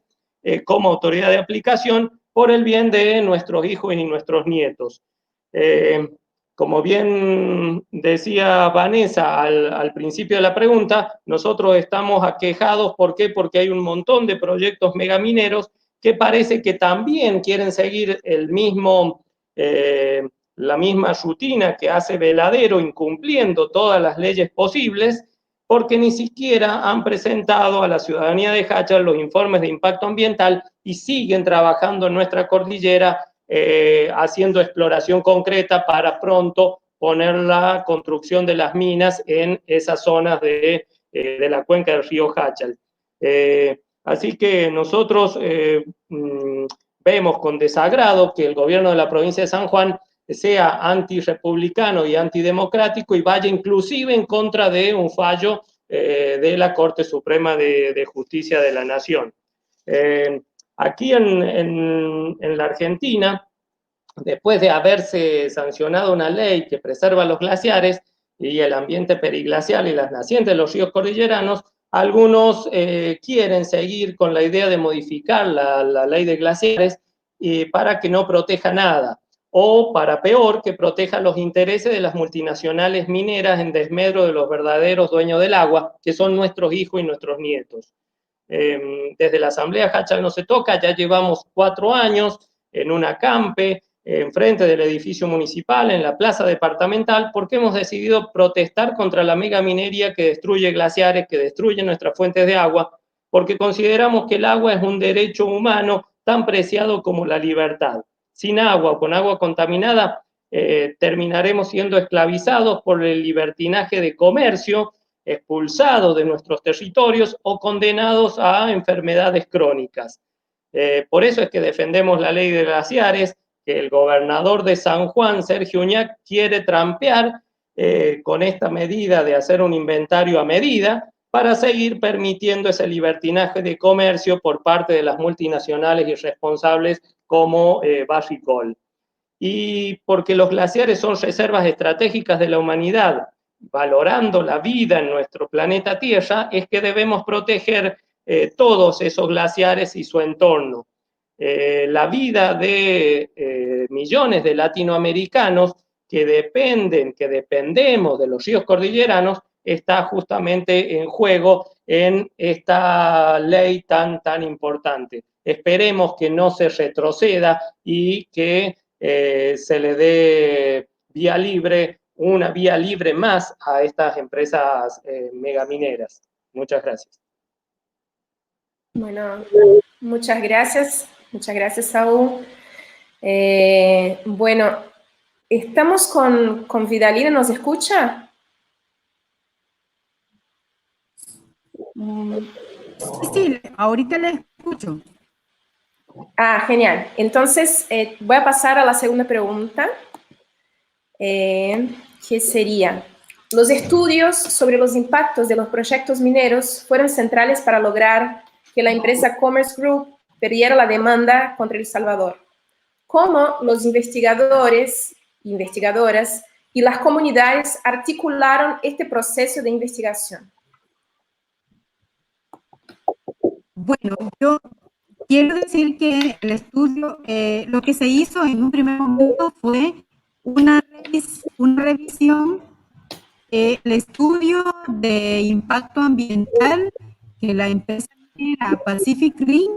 como autoridad de aplicación por el bien de nuestros hijos y nuestros nietos. Como bien decía Vanessa al principio de la pregunta, nosotros estamos aquejados. ¿Por qué? Porque hay un montón de proyectos megamineros que parece que también quieren seguir la misma rutina que hace Veladero, incumpliendo todas las leyes posibles, porque ni siquiera han presentado a la ciudadanía de Hachal los informes de impacto ambiental y siguen trabajando en nuestra cordillera haciendo exploración concreta para pronto poner la construcción de las minas en esas zonas de la cuenca del río Hachal. Así que nosotros vemos con desagrado que el gobierno de la provincia de San Juan sea antirrepublicano y antidemocrático y vaya inclusive en contra de un fallo de la Corte Suprema de Justicia de la Nación. Aquí en la Argentina, después de haberse sancionado una ley que preserva los glaciares y el ambiente periglacial y las nacientes de los ríos cordilleranos, algunos quieren seguir con la idea de modificar la ley de glaciares para que no proteja nada, o para peor, que proteja los intereses de las multinacionales mineras en desmedro de los verdaderos dueños del agua, que son nuestros hijos y nuestros nietos. Desde la Asamblea Hachal no se toca, ya llevamos 4 años en un acampe, enfrente del edificio municipal, en la plaza departamental, porque hemos decidido protestar contra la megaminería que destruye glaciares, que destruye nuestras fuentes de agua, porque consideramos que el agua es un derecho humano tan preciado como la libertad. Sin agua o con agua contaminada, terminaremos siendo esclavizados por el libertinaje de comercio, expulsados de nuestros territorios o condenados a enfermedades crónicas. Por eso es que defendemos la ley de glaciares, que el gobernador de San Juan, Sergio Uñac, quiere trampear con esta medida de hacer un inventario a medida para seguir permitiendo ese libertinaje de comercio por parte de las multinacionales irresponsables como Barrick-Gold. Y porque los glaciares son reservas estratégicas de la humanidad, valorando la vida en nuestro planeta Tierra, es que debemos proteger todos esos glaciares y su entorno. La vida de millones de latinoamericanos que dependemos de los ríos cordilleranos, está justamente en juego en esta ley tan importante. Esperemos que no se retroceda y que se le dé vía libre, una vía libre más a estas empresas megamineras. Muchas gracias. Bueno, muchas gracias, Saúl. Bueno, estamos con Vidalina, ¿nos escucha? Sí, ahorita le escucho. Ah, genial. Entonces, voy a pasar a la segunda pregunta, que sería: los estudios sobre los impactos de los proyectos mineros fueron centrales para lograr que la empresa Commerce Group perdiera la demanda contra El Salvador. ¿Cómo los investigadores, investigadoras y las comunidades articularon este proceso de investigación? Bueno, yo quiero decir que el estudio, lo que se hizo en un primer momento fue una revisión, el estudio de impacto ambiental que la empresa Pacific Green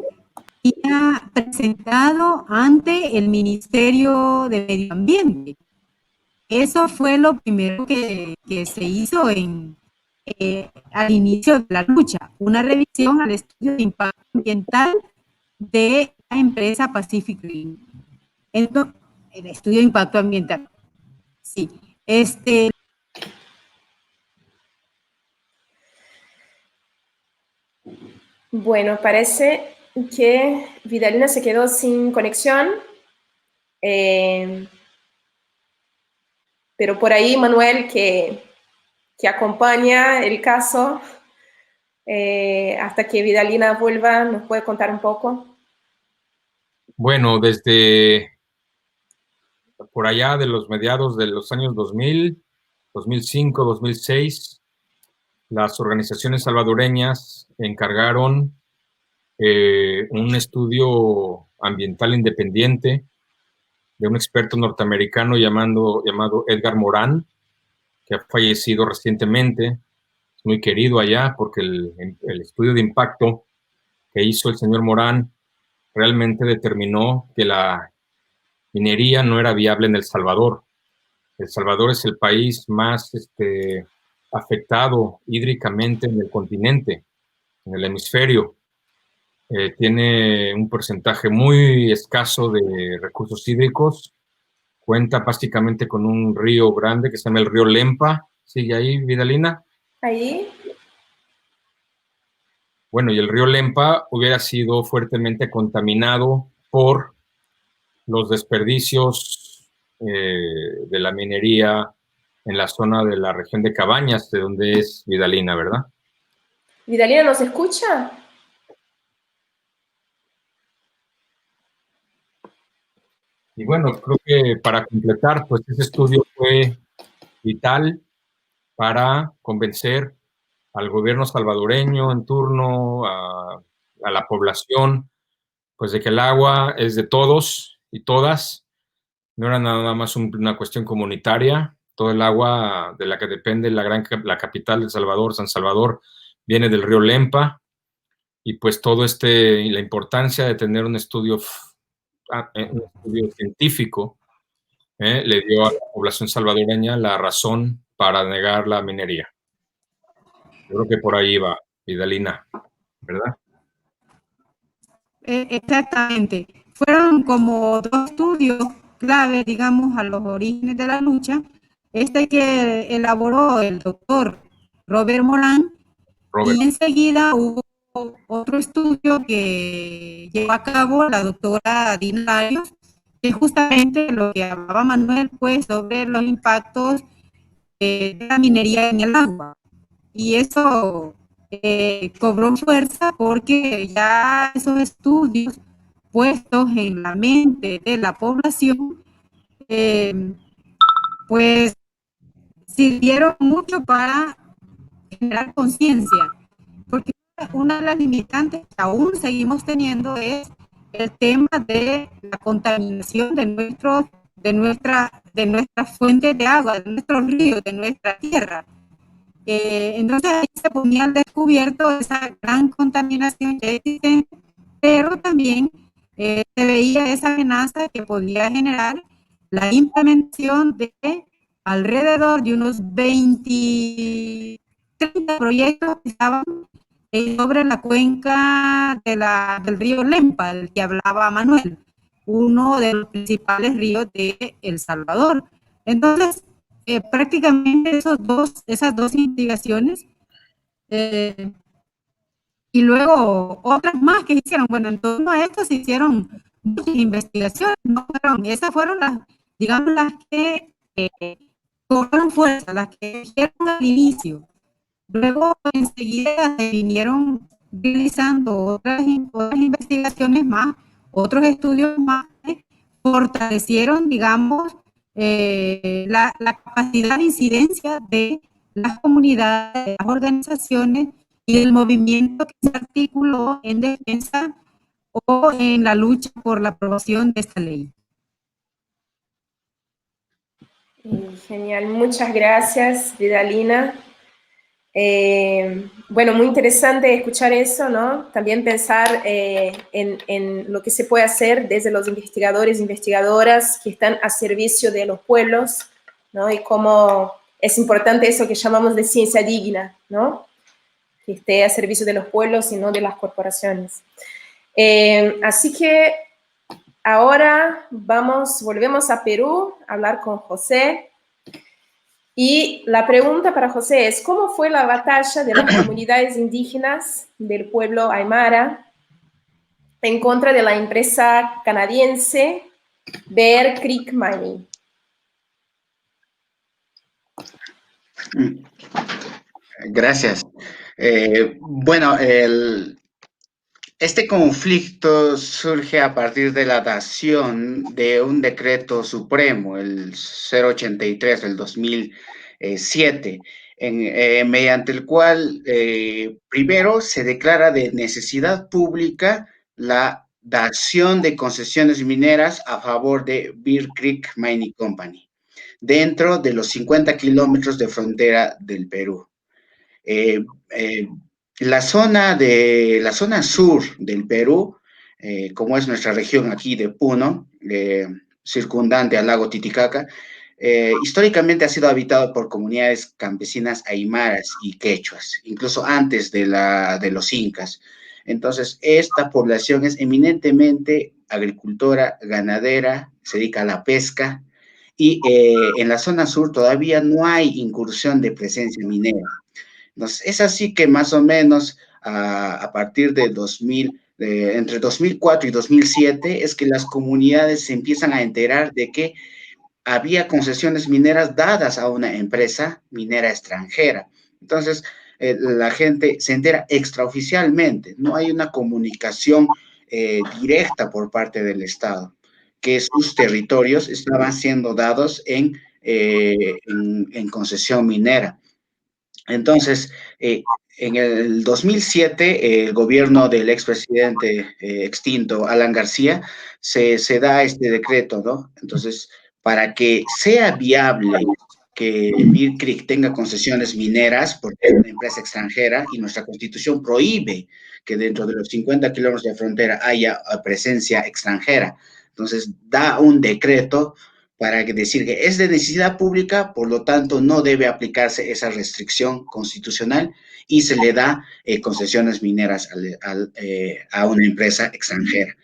había presentado ante el Ministerio de Medio Ambiente. Eso fue lo primero que se hizo al inicio de la lucha, una revisión al estudio de impacto ambiental de la empresa Pacific Green. Entonces, el estudio de impacto ambiental. Sí. Bueno, parece que Vidalina se quedó sin conexión. Pero por ahí Manuel, que acompaña el caso, hasta que Vidalina vuelva, ¿nos puede contar un poco? Bueno, desde por allá de los mediados de los años 2000, 2005, 2006, las organizaciones salvadoreñas encargaron un estudio ambiental independiente de un experto norteamericano llamado Edgar Morin, que ha fallecido recientemente. Es muy querido allá porque el estudio de impacto que hizo el señor Morin realmente determinó que la minería no era viable en El Salvador. El Salvador es el país más afectado hídricamente en el continente, en el hemisferio. Tiene un porcentaje muy escaso de recursos hídricos. Cuenta básicamente con un río grande que se llama el río Lempa. ¿Sigue ahí, Vidalina? Ahí. Bueno, y el río Lempa hubiera sido fuertemente contaminado por los desperdicios de la minería en la zona de la región de Cabañas, de donde es Vidalina, ¿verdad? ¿Vidalina nos escucha? Y bueno, creo que para completar, pues ese estudio fue vital para convencer al gobierno salvadoreño en turno, a la población, pues de que el agua es de todos y todas, no era nada más una cuestión comunitaria, todo el agua de la que depende la capital de El Salvador, San Salvador, viene del río Lempa, y pues todo la importancia de tener un estudio científico, le dio a la población salvadoreña la razón para negar la minería. Yo creo que por ahí va, Vidalina, ¿verdad? Exactamente. Fueron como dos estudios clave, digamos, a los orígenes de la lucha. Este que elaboró el doctor Robert Morán, Robert. y enseguida hubo otro estudio que llevó a cabo la doctora Dina Larios, que justamente lo que hablaba Manuel, pues, sobre los impactos de la minería en el agua. Y eso cobró fuerza porque ya esos estudios puestos en la mente de la población, pues sirvieron mucho para generar conciencia, porque una de las limitantes que aún seguimos teniendo es el tema de la contaminación de nuestras fuentes de agua, de nuestros ríos, de nuestra tierra. Entonces ahí se ponía al descubierto esa gran contaminación ya existente, pero también se veía esa amenaza que podía generar la implementación de alrededor de unos 20, 30 proyectos que estaban sobre la cuenca del río Lempa, del que hablaba Manuel, uno de los principales ríos de El Salvador. Entonces, prácticamente esas dos investigaciones, y luego otras más que hicieron. Bueno, en torno a esto se hicieron muchas investigaciones, esas fueron las, digamos, las que cobraron fuerza, las que dijeron al inicio. Luego, enseguida se vinieron realizando otras investigaciones más, otros estudios más, que fortalecieron, digamos, la capacidad de incidencia de las comunidades, de las organizaciones y del movimiento que se articuló en defensa o en la lucha por la aprobación de esta ley. Genial, muchas gracias, Vidalina. Bueno, muy interesante escuchar eso, ¿no? También pensar en lo que se puede hacer desde los investigadores e investigadoras que están a servicio de los pueblos, ¿no? Y cómo es importante eso que llamamos de ciencia digna, ¿no? Que esté a servicio de los pueblos y no de las corporaciones. Así que ahora volvemos a Perú a hablar con José. Y la pregunta para José es, ¿cómo fue la batalla de las comunidades indígenas del pueblo Aymara en contra de la empresa canadiense Bear Creek Mining? Gracias. Bueno, este conflicto surge a partir de la dación de un decreto supremo, el 083 del 2007, mediante el cual primero se declara de necesidad pública la dación de concesiones mineras a favor de Bear Creek Mining Company, dentro de los 50 kilómetros de frontera del Perú. La zona sur del Perú, como es nuestra región aquí de Puno, circundante al lago Titicaca, históricamente ha sido habitado por comunidades campesinas aymaras y quechuas, incluso antes de los incas. Entonces, esta población es eminentemente agricultora, ganadera, se dedica a la pesca, y en la zona sur todavía no hay incursión de presencia minera. Entonces, es así que más o menos a partir de 2000, entre 2004 y 2007, es que las comunidades se empiezan a enterar de que había concesiones mineras dadas a una empresa minera extranjera. Entonces, la gente se entera extraoficialmente, no hay una comunicación directa por parte del Estado, que sus territorios estaban siendo dados en concesión minera. Entonces, en el 2007, el gobierno del expresidente extinto, Alan García, se da este decreto, ¿no? Entonces, para que sea viable que Bear Creek tenga concesiones mineras, porque es una empresa extranjera y nuestra constitución prohíbe que dentro de los 50 kilómetros de frontera haya presencia extranjera. Entonces, da un decreto para decir que es de necesidad pública, por lo tanto no debe aplicarse esa restricción constitucional y se le da concesiones mineras a una empresa extranjera.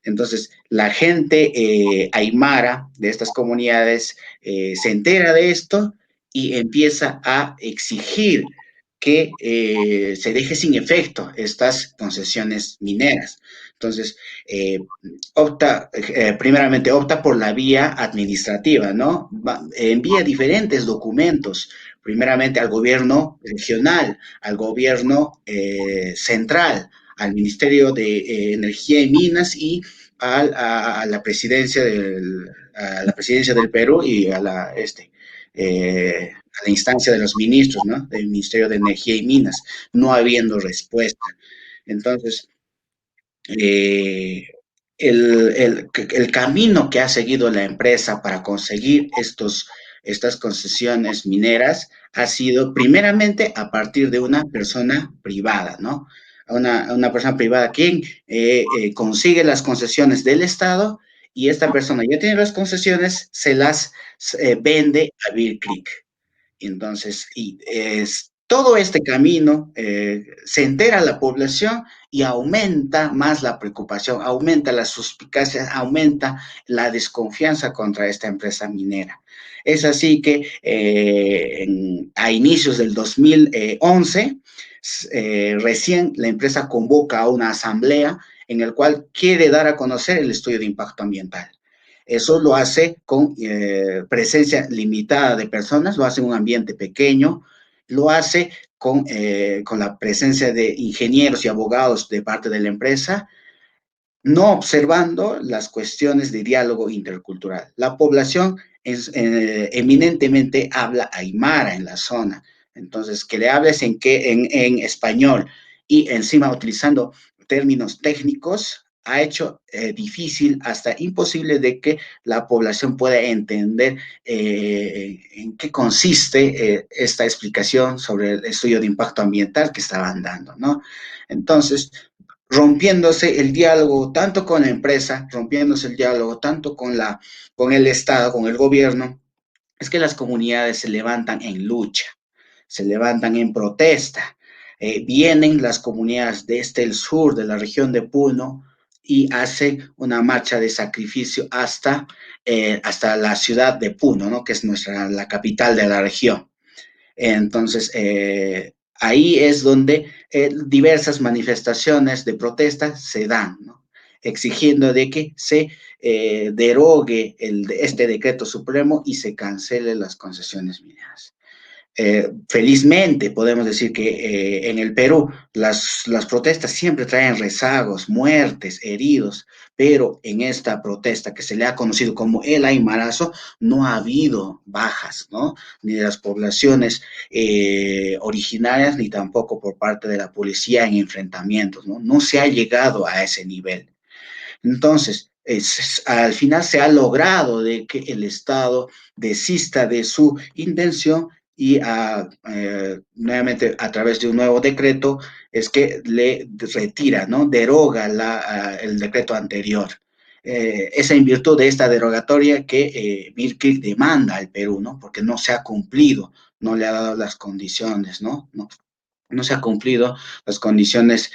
Entonces, la gente aymara de estas comunidades se entera de esto y empieza a exigir que se deje sin efecto estas concesiones mineras. Entonces, primeramente opta por la vía administrativa, ¿no? Envía diferentes documentos, primeramente al gobierno regional, al gobierno central, al Ministerio de Energía y Minas y a la presidencia del Perú y a la instancia de los ministros, ¿no? Del Ministerio de Energía y Minas, no habiendo respuesta. Entonces, el camino que ha seguido la empresa para conseguir estas concesiones mineras ha sido primeramente a partir de una persona privada, ¿no? Una persona privada quien consigue las concesiones del Estado y esta persona ya tiene las concesiones, se las vende a Bear Creek. Entonces, todo este camino se entera la población y aumenta más la preocupación, aumenta la suspicacia, aumenta la desconfianza contra esta empresa minera. Es así que a inicios del 2011, recién la empresa convoca a una asamblea en el cual quiere dar a conocer el estudio de impacto ambiental. Eso lo hace con presencia limitada de personas, lo hace en un ambiente pequeño, lo hace con la presencia de ingenieros y abogados de parte de la empresa, no observando las cuestiones de diálogo intercultural. La población eminentemente habla aymara en la zona, entonces que le hables en español y encima utilizando términos técnicos ha hecho difícil, hasta imposible, de que la población pueda entender en qué consiste esta explicación sobre el estudio de impacto ambiental que estaban dando, ¿no? Entonces, rompiéndose el diálogo tanto con la empresa, rompiéndose el diálogo tanto con el Estado, con el gobierno, es que las comunidades se levantan en lucha, se levantan en protesta. Vienen las comunidades desde el sur de la región de Puno y hacen una marcha de sacrificio hasta la ciudad de Puno, ¿no? Que es la capital de la región. Entonces, ahí es donde diversas manifestaciones de protesta se dan, ¿no? Exigiendo de que se derogue este decreto supremo y se cancelen las concesiones mineras. Felizmente podemos decir que en el Perú las protestas siempre traen rezagos, muertes, heridos, pero en esta protesta que se le ha conocido como el Aymarazo no ha habido bajas, ¿no? Ni de las poblaciones originarias, ni tampoco por parte de la policía en enfrentamientos, ¿no? No se ha llegado a ese nivel. Entonces, al final se ha logrado de que el Estado desista de su intención y nuevamente a través de un nuevo decreto es que le retira, ¿no? Deroga el decreto anterior. es en virtud de esta derogatoria que BIRCRIC demanda al Perú, ¿no? Porque no se ha cumplido, no le ha dado las condiciones, ¿no? No se ha cumplido las condiciones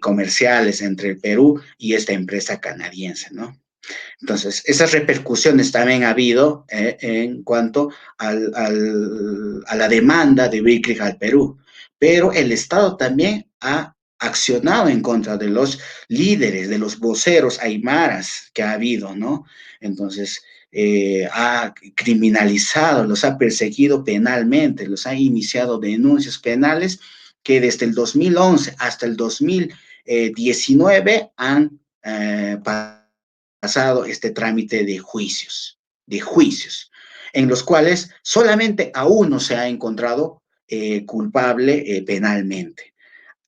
comerciales entre el Perú y esta empresa canadiense, ¿no? Entonces, esas repercusiones también ha habido en cuanto a la demanda de BIRCRIC al Perú, pero el Estado también ha accionado en contra de los líderes, de los voceros aymaras que ha habido, ¿no? Entonces, ha criminalizado, los ha perseguido penalmente, los ha iniciado denuncias penales que desde el 2011 hasta el 2019 han pasado este trámite de juicios, en los cuales solamente a uno se ha encontrado culpable penalmente.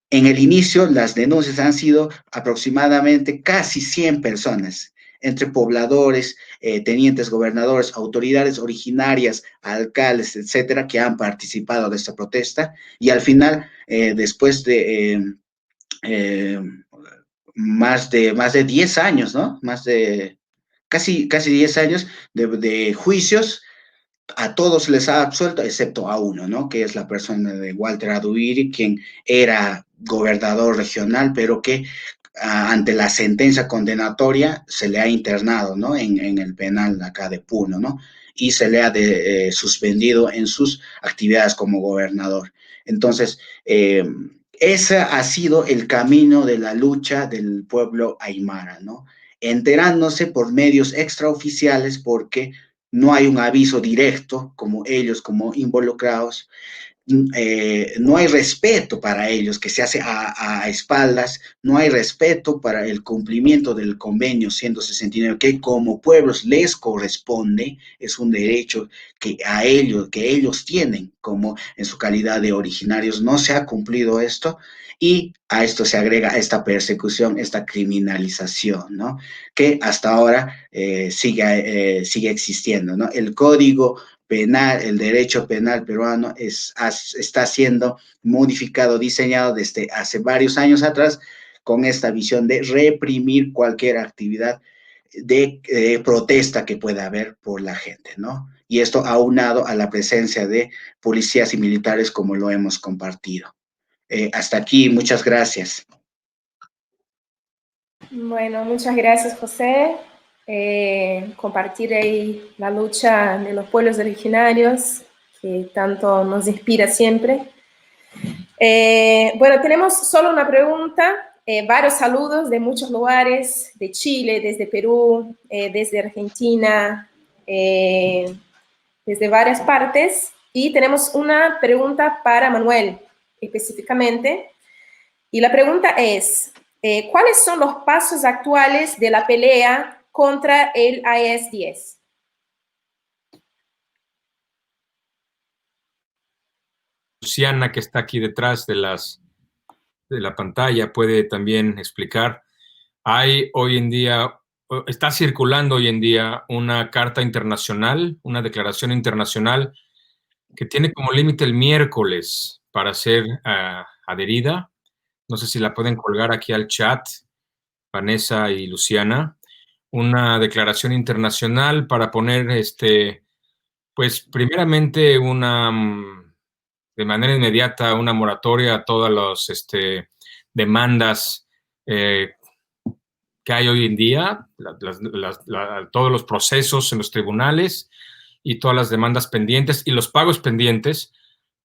En el inicio, las denuncias han sido aproximadamente casi 100 personas, entre pobladores, tenientes gobernadores, autoridades originarias, alcaldes, etcétera, que han participado de esta protesta. Y al final, después de más de 10 años, ¿no? Casi 10 años de juicios, a todos les ha absuelto, excepto a uno, ¿no? Que es la persona de Walter Aduiri, quien era gobernador regional, pero que ante la sentencia condenatoria se le ha internado, ¿no? En el penal acá de Puno, ¿no? Y se le ha suspendido en sus actividades como gobernador. Entonces, ese ha sido el camino de la lucha del pueblo aymara, ¿no? Enterándose por medios extraoficiales porque no hay un aviso directo como ellos, como involucrados, no hay respeto para ellos que se hace a espaldas, no hay respeto para el cumplimiento del convenio 169 que como pueblos les corresponde, es un derecho que ellos tienen como en su calidad de originarios. No se ha cumplido esto y a esto se agrega esta persecución, esta criminalización, ¿no? Que hasta ahora sigue existiendo, ¿no? El código penal, el derecho penal peruano está siendo modificado, diseñado desde hace varios años atrás con esta visión de reprimir cualquier actividad de protesta que pueda haber por la gente, ¿no? Y esto aunado a la presencia de policías y militares como lo hemos compartido. Hasta aquí, muchas gracias. Bueno, muchas gracias, José. Compartir ahí la lucha de los pueblos originarios, que tanto nos inspira siempre. Bueno, tenemos solo una pregunta, varios saludos de muchos lugares, de Chile, desde Perú, desde Argentina, desde varias partes. Y tenemos una pregunta para Manuel, específicamente. Y la pregunta es, ¿cuáles son los pasos actuales de la pelea contra el IS-10? Luciana, que está aquí detrás de la pantalla, puede también explicar. Está circulando hoy en día una carta internacional, una declaración internacional que tiene como límite el miércoles para ser adherida. No sé si la pueden colgar aquí al chat, Vanessa y Luciana. Una declaración internacional para poner, pues primeramente de manera inmediata una moratoria a todas las demandas que hay hoy en día, todos los procesos en los tribunales y todas las demandas pendientes y los pagos pendientes,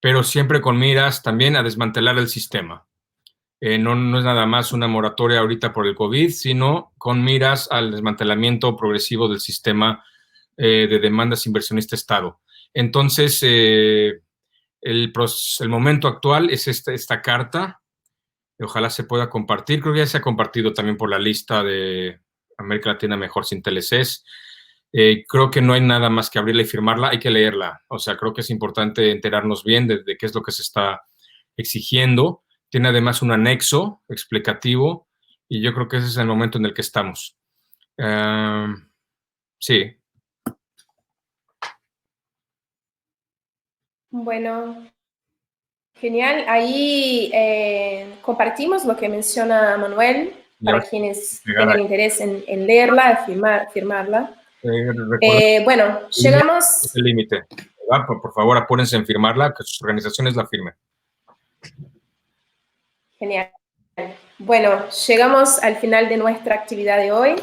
pero siempre con miras también a desmantelar el sistema. No es nada más una moratoria ahorita por el COVID, sino con miras al desmantelamiento progresivo del sistema de demandas inversionista-Estado. Entonces, el momento actual es esta carta. Ojalá se pueda compartir. Creo que ya se ha compartido también por la lista de América Latina Mejor sin TLCs. Creo que no hay nada más que abrirla y firmarla, hay que leerla. O sea, creo que es importante enterarnos bien de qué es lo que se está exigiendo. Tiene además un anexo explicativo y yo creo que ese es el momento en el que estamos. Sí. Bueno, genial. Ahí compartimos lo que menciona Manuel. para quienes tengan interés en leerla, firmarla. Bueno, llegamos... El límite. Por favor, apúrense en firmarla, que sus organizaciones la firmen. Genial. Bueno, llegamos al final de nuestra actividad de hoy,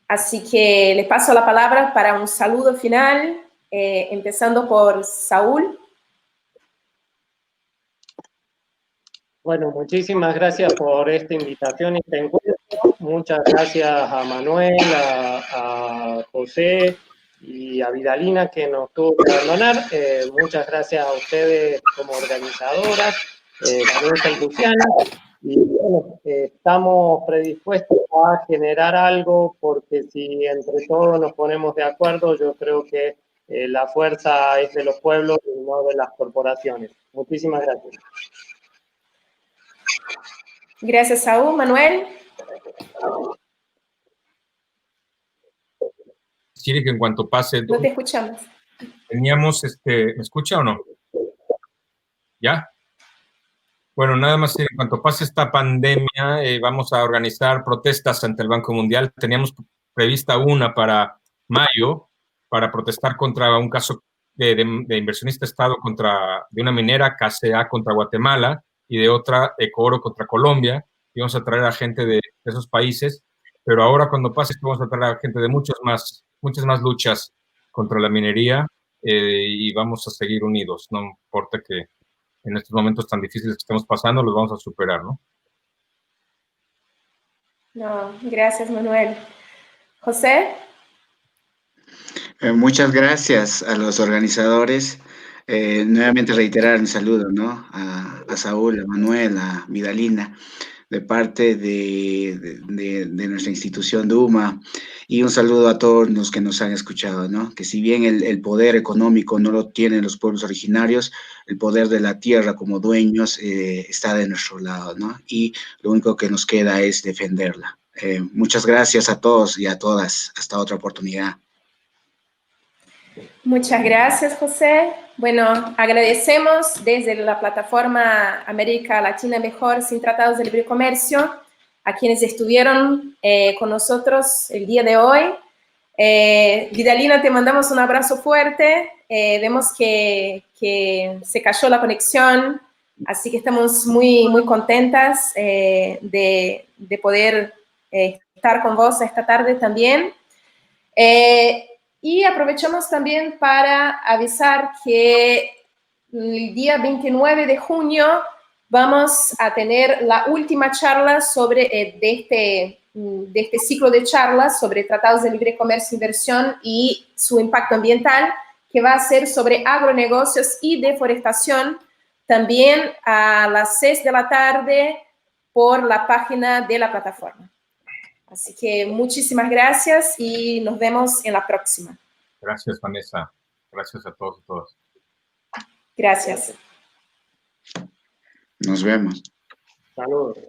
así que les paso la palabra para un saludo final, empezando por Saúl. Bueno, muchísimas gracias por esta invitación y este encuentro. Muchas gracias a Manuel, a José y a Vidalina, que nos tuvo que abandonar. Muchas gracias a ustedes como organizadoras, Vanessa y Luciana. Y bueno, estamos predispuestos a generar algo, porque si entre todos nos ponemos de acuerdo, yo creo que la fuerza es de los pueblos y no de las corporaciones. Muchísimas gracias. Gracias, Saúl. Manuel. Quiere que en cuanto pase... No te escuchamos. Teníamos, ¿me escucha o no? ¿Ya? Bueno, nada más en cuanto pase esta pandemia, vamos a organizar protestas ante el Banco Mundial. Teníamos prevista una para mayo, para protestar contra un caso de inversionista Estado de una minera, KCA, contra Guatemala, y de otra, Ecooro, contra Colombia. Y vamos a traer a gente de esos países, pero ahora cuando pase esto vamos a traer a gente de muchas más luchas contra la minería, y vamos a seguir unidos, no importa que en estos momentos tan difíciles que estamos pasando, los vamos a superar, ¿no? No, gracias, Manuel. José. Muchas gracias a los organizadores. Nuevamente reiterar mi saludo, ¿no? A Saúl, a Manuel, a Vidalina, de parte de nuestra institución Duma, y un saludo a todos los que nos han escuchado, ¿no? Que si bien el poder económico no lo tienen los pueblos originarios, el poder de la tierra como dueños está de nuestro lado, ¿no? Y lo único que nos queda es defenderla. Muchas gracias a todos y a todas. Hasta otra oportunidad. Muchas gracias, José. Bueno, agradecemos desde la plataforma América Latina Mejor sin Tratados de Libre Comercio a quienes estuvieron con nosotros el día de hoy. Vidalina, te mandamos un abrazo fuerte. Vemos que se cayó la conexión, así que estamos muy, muy contentas de poder estar con vos esta tarde también. Y aprovechamos también para avisar que el día 29 de junio vamos a tener la última charla de este ciclo de charlas sobre tratados de libre comercio e inversión y su impacto ambiental, que va a ser sobre agronegocios y deforestación, también a las 6 de la tarde por la página de la plataforma. Así que muchísimas gracias y nos vemos en la próxima. Gracias, Vanessa. Gracias a todos y todas. Gracias. Nos vemos. Saludos.